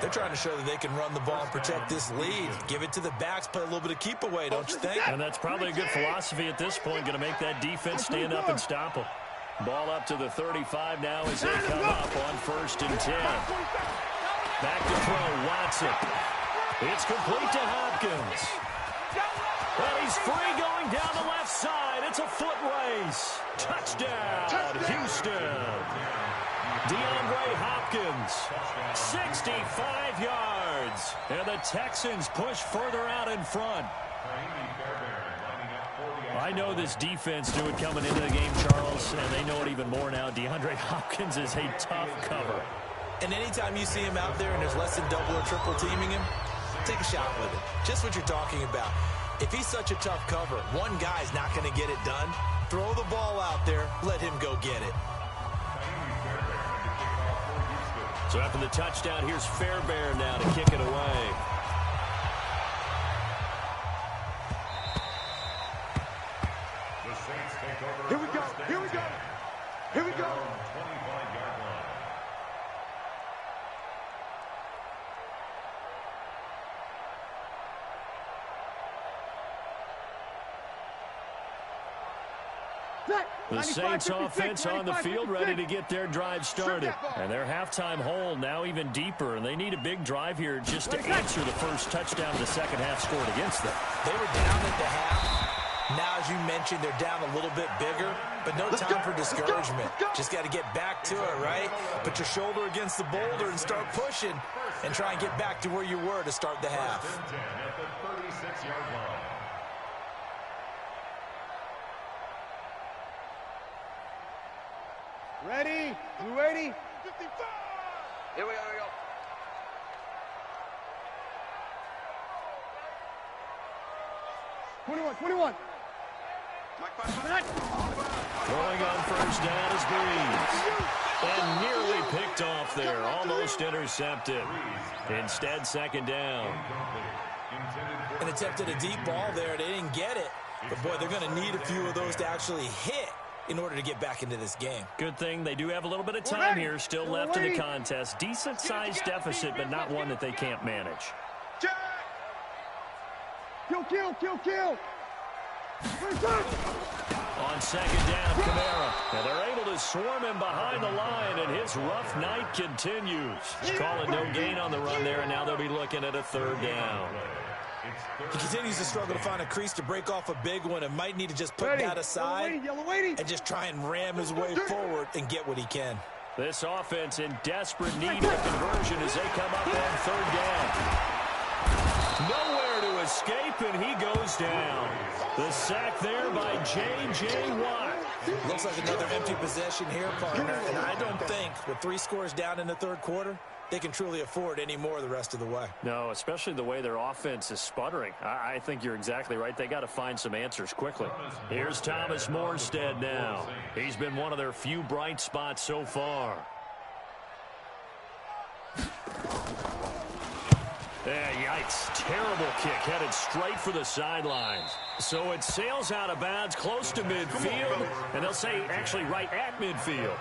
They're trying to show that they can run the ball and protect this lead. Give it to the backs, play a little bit of keep away, don't you think? And that's probably a good philosophy at this point. Going to make that defense stand up and stop them. Ball up to the 35 now as they come up on 1st and 10. Back to throw, Watson. It's complete to Hopkins. And he's free going down the left side. It's a foot race. Touchdown, Houston. DeAndre Hopkins, 65 yards. And the Texans push further out in front. I know this defense knew it coming into the game, Charles, and they know it even more now. DeAndre Hopkins is a tough cover. And anytime you see him out there and there's less than double or triple teaming him, take a shot with it. Just what you're talking about. If he's such a tough cover, one guy's not going to get it done. Throw the ball out there. Let him go get it. So after the touchdown, here's Fairbairn now to kick it away. Here we go. Here we go. Here we go. 25-yard line. The Saints offense on the field ready to get their drive started. And their halftime hole now even deeper. And they need a big drive here just to answer the first touchdown the second half scored against them. They were down at the half. Now, as you mentioned, they're down a little bit bigger, but no time for discouragement. Just got to get back to it, right? Put your shoulder against the boulder and start pushing and try and get back to where you were to start the half. At the 36-yard line. Ready? You ready? 55! Here we go, here we go. Throwing on first down is Breeze. And nearly picked off there. Almost intercepted. Instead, second down. And attempted a deep ball there. They didn't get it. But, boy, they're going to need a few of those to actually hit in order to get back into this game. Good thing they do have a little bit of time here still left in the contest. Decent-sized deficit, but not one that they can't manage. Kill. On second down, Kamara. And they're able to swarm him behind the line, and his rough night continues. Calling no gain on the run there, and now they'll be looking at a third down. He continues to struggle to find a crease to break off a big one and might need to just put that aside and just try and ram his way forward and get what he can. This offense in desperate need of conversion as they come up on third down. Nowhere to escape, and he goes down. The sack there by J.J. Watt. Looks like another empty possession here, partner, and I don't think with 3 scores down in the third quarter, they can truly afford any more the rest of the way. No, especially the way their offense is sputtering. I think you're exactly right. They got to find some answers quickly. Here's Thomas Morstead now. He's been one of their few bright spots so far. Yikes. Terrible kick headed straight for the sidelines. So it sails out of bounds close to midfield, and they'll say actually right at midfield.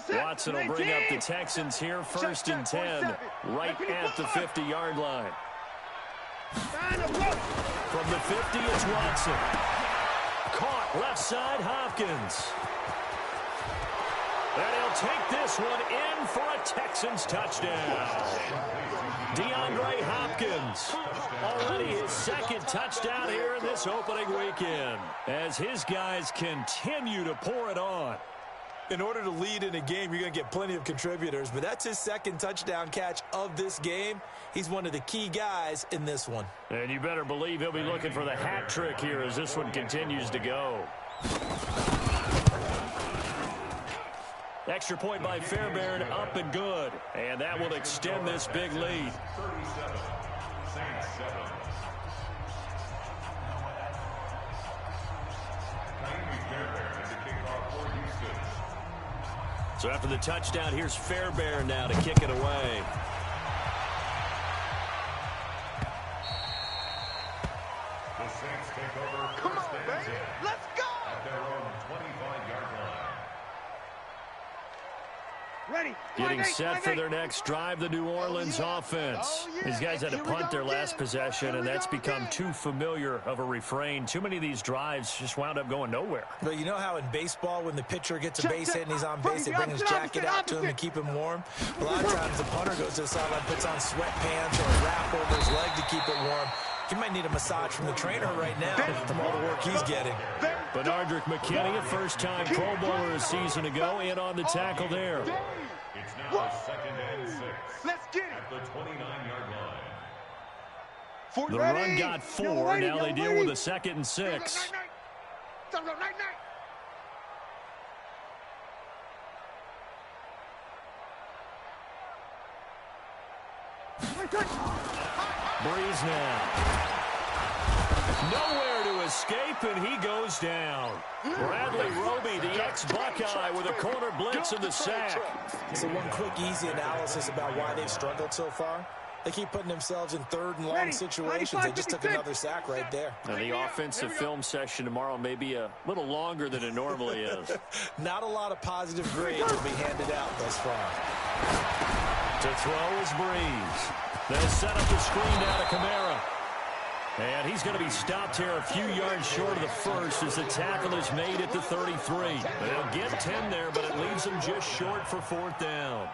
Watson will bring up the Texans here, 1st and 10, right at the 50-yard line. From the 50, it's Watson. Caught left side, Hopkins. And he'll take this one in for a Texans touchdown. DeAndre Hopkins, already his 2nd touchdown here in this opening weekend, as his guys continue to pour it on. In order to lead in a game, you're going to get plenty of contributors, but that's his 2nd touchdown catch of this game. He's one of the key guys in this one. And you better believe he'll be looking for the hat trick here as this one continues to go. Extra point by Fairbairn, up and good. And that will extend this big lead. 37, Saints 7. So after the touchdown, here's Fairbairn now to kick it away. The Saints take over. Come on, baby. Let's go. At their own 25-yard line. Ready. Getting set for their next drive, the New Orleans offense. These guys had to punt their last possession, and that's become too familiar of a refrain. Too many of these drives just wound up going nowhere. But you know how in baseball, when the pitcher gets a base hit and he's on base, they bring his jacket out to him to keep him warm? A lot of times the punter goes to the sideline, puts on sweatpants or a wrap over his leg to keep it warm. He might need a massage from the trainer right now from all the work he's getting. Bernardrick McKinney, a first-time Pro Bowler a season ago, in on the tackle there. It's now 2nd and 6. Let's get it. At the 29-yard line. The run got 4. Now they deal with a 2nd and 6. Breeze now. Nowhere to escape, and he goes down. Bradley Roby, the ex-Buckeye, with a corner blitz in the sack. So one quick, easy analysis about why they've struggled so far. They keep putting themselves in 3rd and long situations. They just took another sack right there. And the offensive film session tomorrow may be a little longer than it normally is. Not a lot of positive grades will be handed out thus far. To throw is Breeze. They'll set up the screen down to Kamara. And he's going to be stopped here a few yards short of the first as the tackle is made at the 33. They'll get 10 there, but it leaves them just short for 4th down.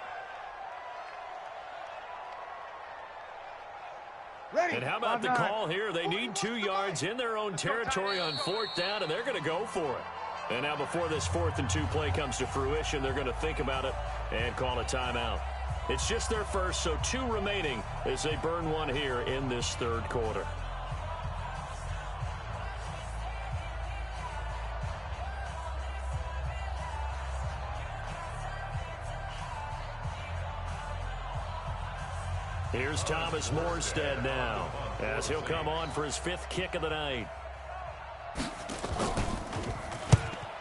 And how about the call here? They need 2 yards in their own territory on 4th down, and they're going to go for it. And now before this 4th and 2 play comes to fruition, they're going to think about it and call a timeout. It's just their first, so 2 remaining as they burn one here in this 3rd quarter. Here's Thomas Morstead now, as he'll come on for his 5th kick of the night.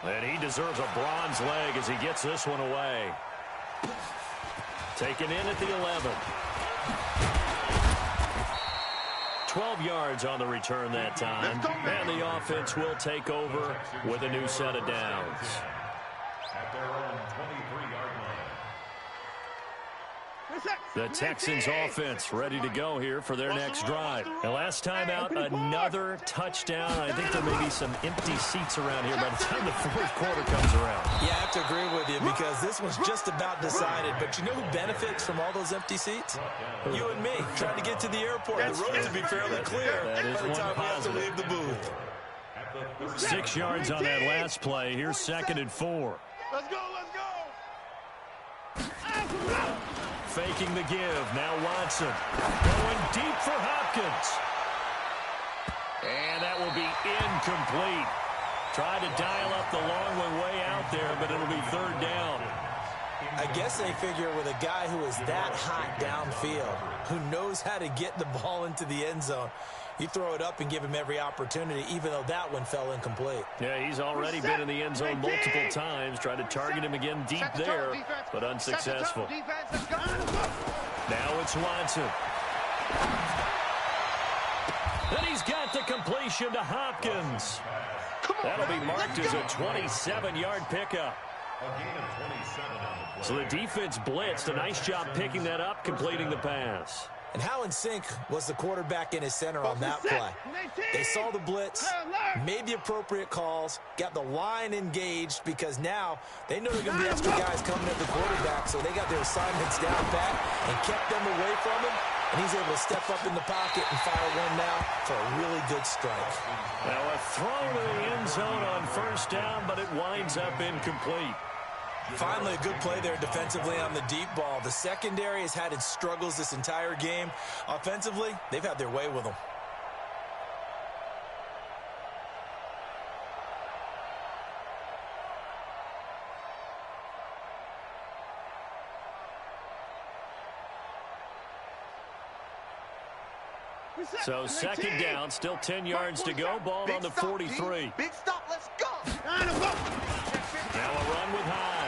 And he deserves a bronze leg as he gets this one away. Taken in at the 11. 12 yards on the return that time. And the offense will take over with a new set of downs. At their own 23-yard The Texans offense ready to go here for their next drive. And last time out, another touchdown. I think there may be some empty seats around here by the time the 4th quarter comes around. Yeah, I have to agree with you because this was just about decided. But you know who benefits from all those empty seats? You and me, trying to get to the airport. The roads will be fairly clear that is by the time we have to positive. leave the booth. 6 yards on that last play. Here's 2nd and 4. Let's go, let's go. Faking the give. Now Watson going deep for Hopkins. And that will be incomplete. Tried to dial up the long one way out there, but it'll be 3rd down. I guess they figure with a guy who is that hot downfield, who knows how to get the ball into the end zone, you throw it up and give him every opportunity, even though that one fell incomplete. Yeah, he's already been in the end zone multiple times. Tried to target him again deep there, but unsuccessful. Now it's Watson. And he's got the completion to Hopkins. That'll be marked as a 27-yard pickup. So the defense blitzed. A nice job picking that up, completing the pass. And how in sync was the quarterback in his center on that play? They saw the blitz, made the appropriate calls, got the line engaged because now they know they're going to be extra guys coming at the quarterback, so they got their assignments down pat and kept them away from him, and he's able to step up in the pocket and fire one now for a really good strike. Now a throw to the end zone on 1st down, but it winds up incomplete. Finally, a good play there defensively on the deep ball. The secondary has had its struggles this entire game. Offensively, they've had their way with them. So 2nd down, still 10 yards to go. Ball on the 43. Big stop, let's go. Now a run with Hyde.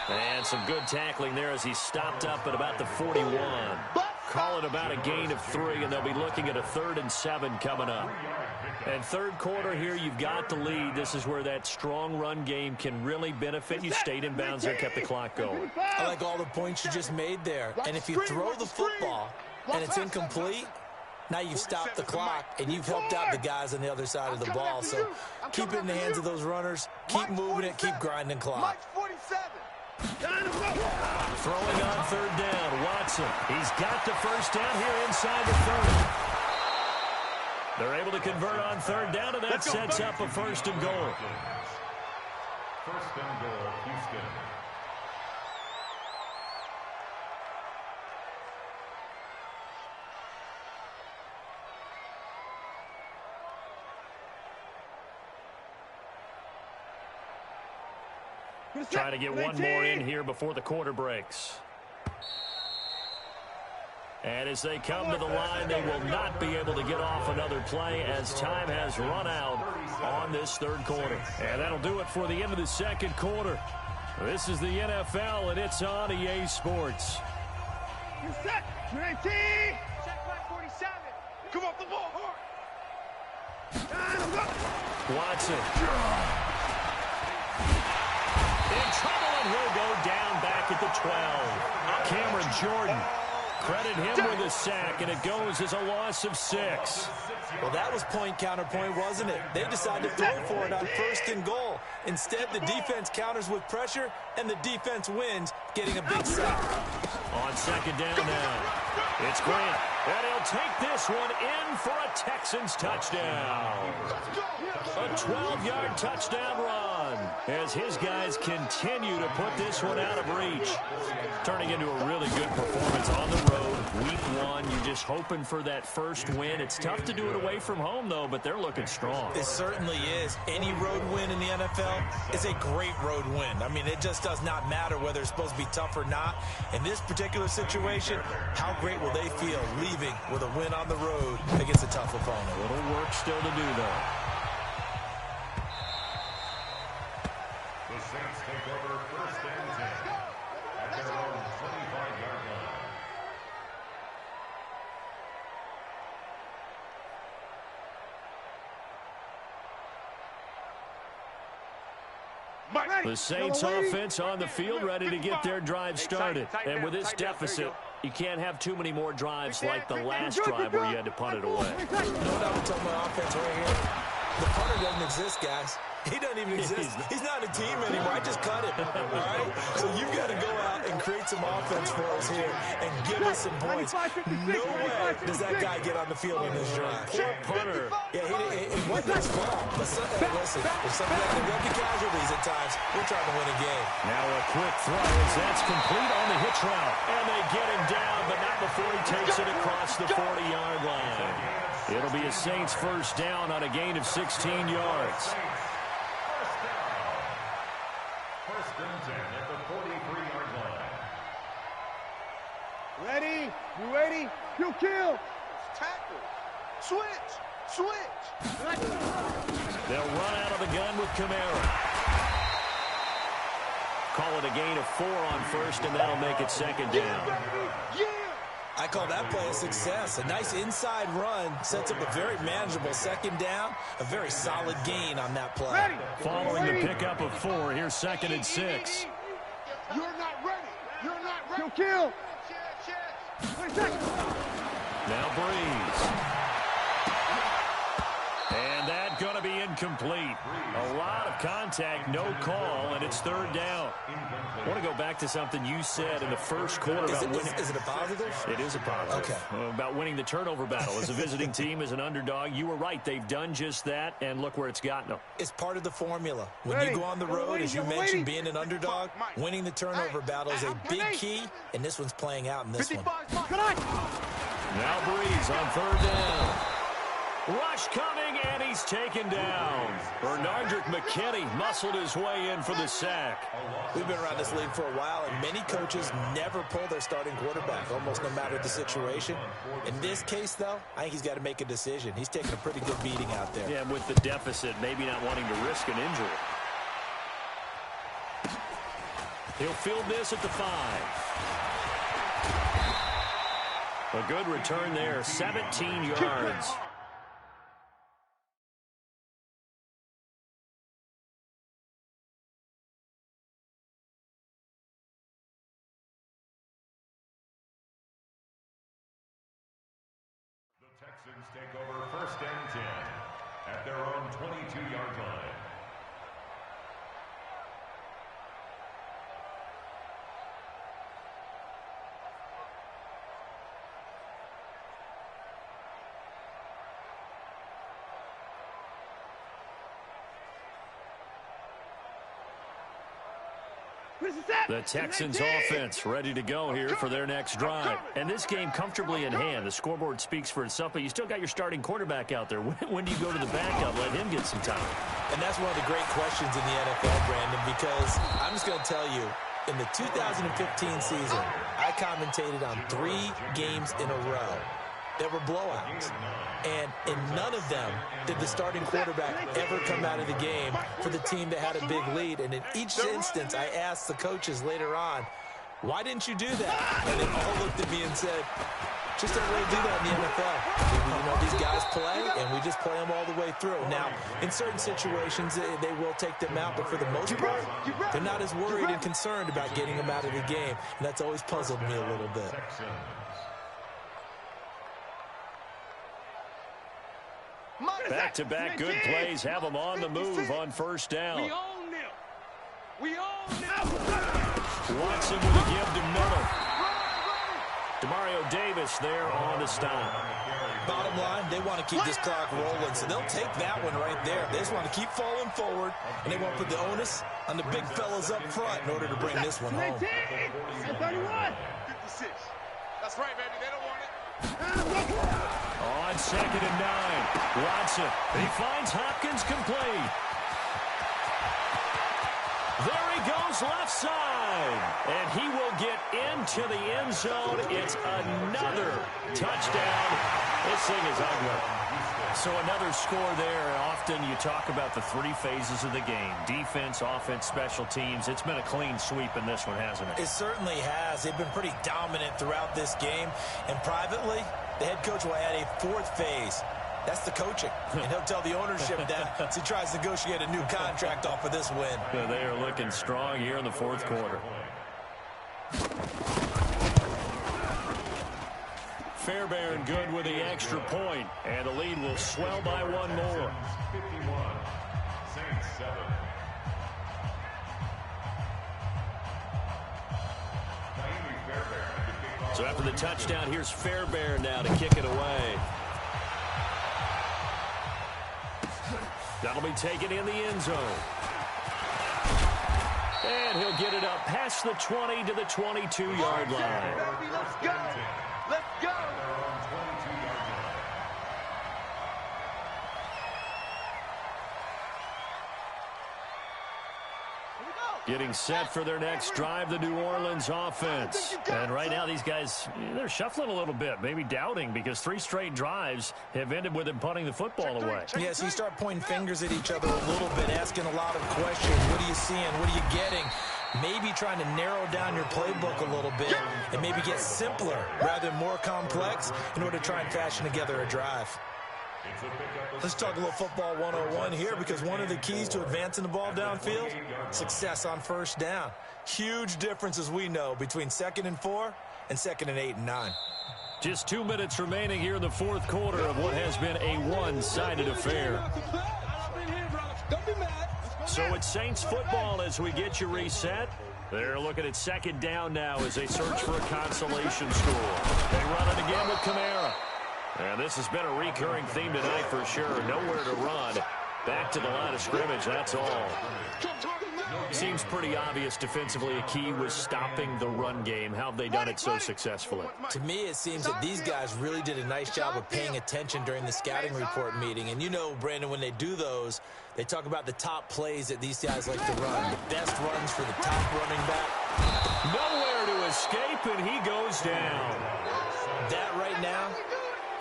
And some good tackling there as he stopped up at about the 41. Call it about a gain of 3, and they'll be looking at a 3rd and 7 coming up. And 3rd quarter here, you've got the lead. This is where that strong run game can really benefit. You stayed in bounds there, kept the clock going. I like all the points you just made there. And if you throw the football and it's incomplete, now you've stopped the clock, and you've helped out the guys on the other side of the ball. So keep it in the hands of those runners. Keep moving it. Keep grinding clock. Throwing on 3rd down, Watson. He's got the 1st down here inside the 30. They're able to convert on 3rd down, and that sets up a 1st and goal. 1st and goal, Houston. Trying to get one more in here before the quarter breaks. And as they come to the line, they will not be able to get off another play as time has run out on this 3rd quarter. And that'll do it for the end of the 2nd quarter. This is the NFL, and it's on EA Sports. Check back 47. Come off the ball hard. Watson. In trouble, and he'll go down back at the 12. Cameron Jordan. Credit him with a sack, and it goes as a loss of 6. Well, that was point counterpoint, wasn't it? They decided to throw for it on 1st and goal. Instead, the defense counters with pressure, and the defense wins, getting a big sack. On 2nd down now, it's Grant. And he'll take this one in for a Texans touchdown. A 12-yard touchdown run as his guys continue to put this one out of reach. Turning into a really good performance on the road. Week 1, you're just hoping for that first win. It's tough to do it away from home, though, but they're looking strong. It certainly is. Any road win in the NFL is a great road win. I mean, it just does not matter whether it's supposed to be tough or not. In this particular situation, how great will they feel leaving with a win on the road against a tough opponent? A little work still to do, though. The Saints take over first and 10 at their own 25-yard line. The Saints offense on the field ready to get their drive started. And with this deficit, you can't have too many more drives like the last drive where you had to punt it away. You know what I would tell my offense right here? The punter doesn't exist, guys. He doesn't even exist. He's not a team anymore. I just cut him. All right? So you got to go out and create some offense for us here and give us some points. No way does that guy get on the field in this drive. Poor punter. Yeah, it wasn't his fault. But listen, if something like there'll be casualties at times, we're trying to win a game. Now a quick throw as that's complete on the hitch route. And they get him down, but not before he takes it across the 40-yard line. It'll be a Saints first down on a gain of 16 yards. First and 10 at the 43-yard line. Ready? You ready? Kill. Tackle. Switch. They'll run out of the gun with Kamara. Call it a gain of 4 on first, and that'll make it second down. Yeah. I call that play a success. A nice inside run sets up a very manageable second down. A very solid gain on that play. Ready. Following the pickup of 4, here's 2nd and 6. You're not ready. You're not ready. Kill. Check. 20 seconds. Now Breeze. And that's going to be incomplete. A lot of contact, no call, and it's third down. I want to go back to something you said in the first quarter about winning. Is it a positive? It is a positive. Okay. About winning the turnover battle as a visiting team, as an underdog. You were right. They've done just that, and look where it's gotten them. It's part of the formula. When Ready. you go on the road, as you mentioned, being an underdog, winning the turnover battle is a big key, and this one's playing out in this one. Now Breeze on third down. Rush coming, and he's taken down. Bernardrick McKinney muscled his way in for the sack. We've been around this league for a while, and many coaches never pull their starting quarterback, almost no matter the situation. In this case, though, I think he's got to make a decision. He's taking a pretty good beating out there. Yeah, with the deficit, maybe not wanting to risk an injury. He'll field this at the 5. A good return there, 17 yards. The Texans take over first and 10 at their own 22-yard line. The Texans offense ready to go here for their next drive. And this game comfortably in hand. The scoreboard speaks for itself, but you still got your starting quarterback out there. When do you go to the backup? Let him get some time. And that's one of the great questions in the NFL, Brandon, because I'm just going to tell you, in the 2015 season, I commentated on 3 games in a row that were blowouts. And in none of them did the starting quarterback ever come out of the game for the team that had a big lead. And in each instance, I asked the coaches later on, why didn't you do that? And they all looked at me and said, just don't really do that in the NFL. You know, these guys play, and we just play them all the way through. Now, in certain situations, they will take them out, but for the most part, they're not as worried and concerned about getting them out of the game. And that's always puzzled me a little bit. Back-to-back good plays have them on the move on first down. We own them. We own them. Watson with a give to Miller. Demario Davis there on the stop. bottom line, they want to keep this clock rolling, so they'll take that one right there. They just want to keep falling forward, and they want to put the onus on the big fellas up front in order to bring this one home. 31. 56. That's right, baby. They don't want it. On 2nd and 9, Watson. He finds Hopkins complete. There he goes left side. And he will get into the end zone. It's another touchdown. This thing is ugly. So another score there. Often you talk about the three phases of the game. Defense, offense, special teams. It's been a clean sweep in this one, hasn't it? It certainly has. They've been pretty dominant throughout this game. And privately, the head coach will add a fourth phase. That's the coaching. And he'll tell the ownership that as he tries to negotiate a new contract off of this win. They are looking strong here in the fourth quarter. Fairbairn good with the extra point, and the lead will swell by one more. 51, Saints 7. So after the touchdown, here's Fairbairn now to kick it away. That'll be taken in the end zone. And he'll get it up past the 20 to the 22-yard line. Baby, let's go. Let's go. Getting set for their next drive, the New Orleans offense. And right now, these guys, they're shuffling a little bit, maybe doubting, because 3 straight drives have ended with them punting the football away. Yeah, so you start pointing fingers at each other a little bit, asking a lot of questions. What are you seeing? What are you getting? Maybe trying to narrow down your playbook a little bit and maybe get simpler rather than more complex in order to try and fashion together a drive. Let's talk a little football 101 here, because one of the keys to advancing the ball downfield, success on first down. Huge difference, as we know, between 2nd and 4 and 2nd and 8 and 9. Just 2 minutes remaining here in the fourth quarter of what has been a one-sided affair. So it's Saints football as we get you reset. They're looking at 2nd down now as they search for a consolation score. They run it again with Kamara. And this has been a recurring theme tonight for sure. Nowhere to run. Back to the line of scrimmage, that's all. Seems pretty obvious defensively a key was stopping the run game. How have they done it so successfully? To me, it seems that these guys really did a nice job of paying attention during the scouting report meeting. And you know, Brandon, when they do those, they talk about the top plays that these guys like to run. The best runs for the top running back. Nowhere to escape, and he goes down. That right now,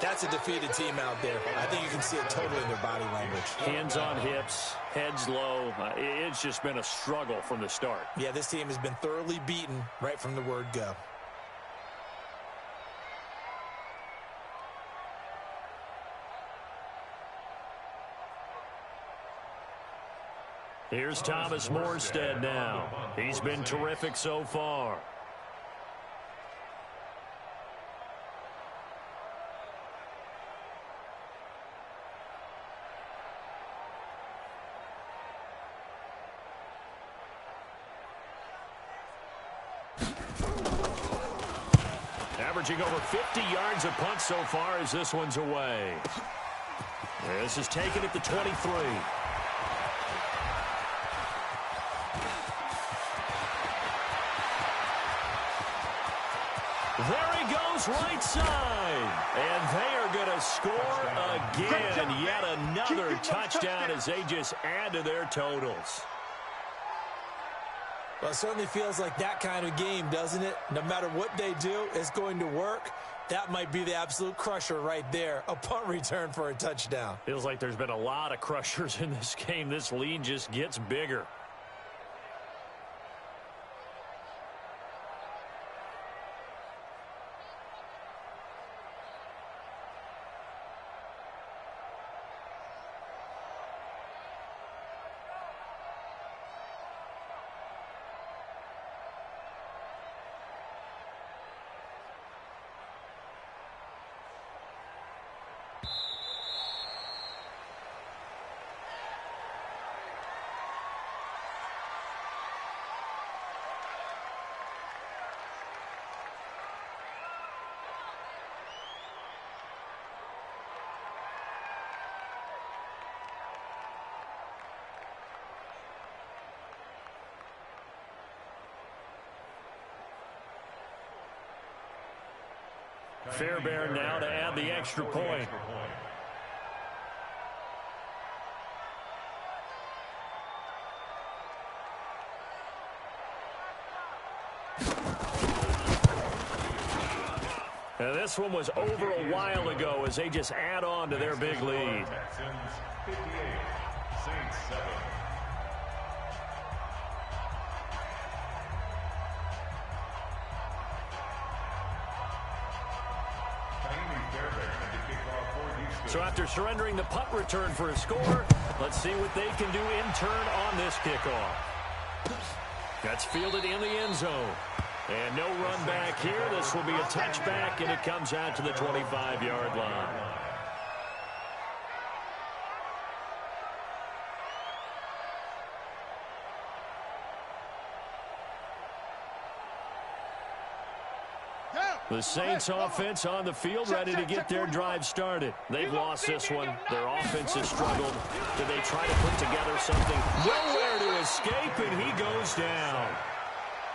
that's a defeated team out there. I think you can see it totally in their body language. Hands on hips, heads low. It's just been a struggle from the start. Yeah, this team has been thoroughly beaten right from the word go. Here's Thomas Morstead now. He's been terrific so far. Averaging over 50 yards a punt so far as this one's away. This is taken at the 23. There he goes, right side. And they are going to score again. Yet another touchdown as they just add to their totals. Well, it certainly feels like that kind of game, doesn't it? No matter what they do, it's going to work. That might be the absolute crusher right there. A punt return for a touchdown. Feels like there's been a lot of crushers in this game. This lead just gets bigger. Fairbairn now to add the extra point. And this one was over a while ago as they just add on to their big lead. Texans 58, Saints 7. So after surrendering the punt return for a score, let's see what they can do in turn on this kickoff. That's fielded in the end zone. And no run back here. This will be a touchback, and it comes out to the 25-yard line. The Saints offense on the field, ready to get their drive started. They've lost this one. Their offense has struggled. Do they try to put together something? Nowhere to escape, and he goes down.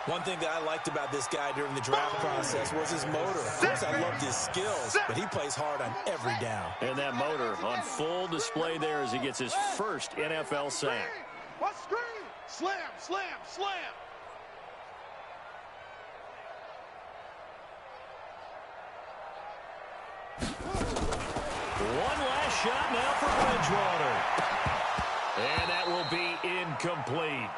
One thing that I liked about this guy during the draft process was his motor. Of course, I loved his skills, but he plays hard on every down. And that motor on full display there as he gets his first NFL sack. What screen? Slam, slam, slam. One last shot now for Bridgewater. And that will be incomplete,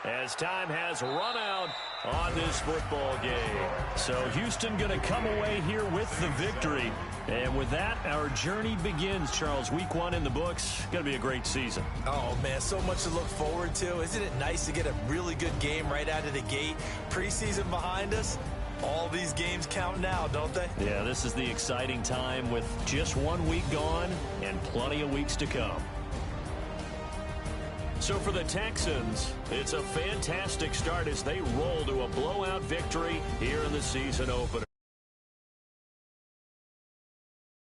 as time has run out on this football game. So Houston going to come away here with the victory. And with that, our journey begins, Charles. Week 1 in the books. Going to be a great season. Oh, man, so much to look forward to. Isn't it nice to get a really good game right out of the gate? Preseason behind us. All these games count now, don't they? Yeah, this is the exciting time with just 1 week gone and plenty of weeks to come. So for the Texans, it's a fantastic start as they roll to a blowout victory here in the season opener.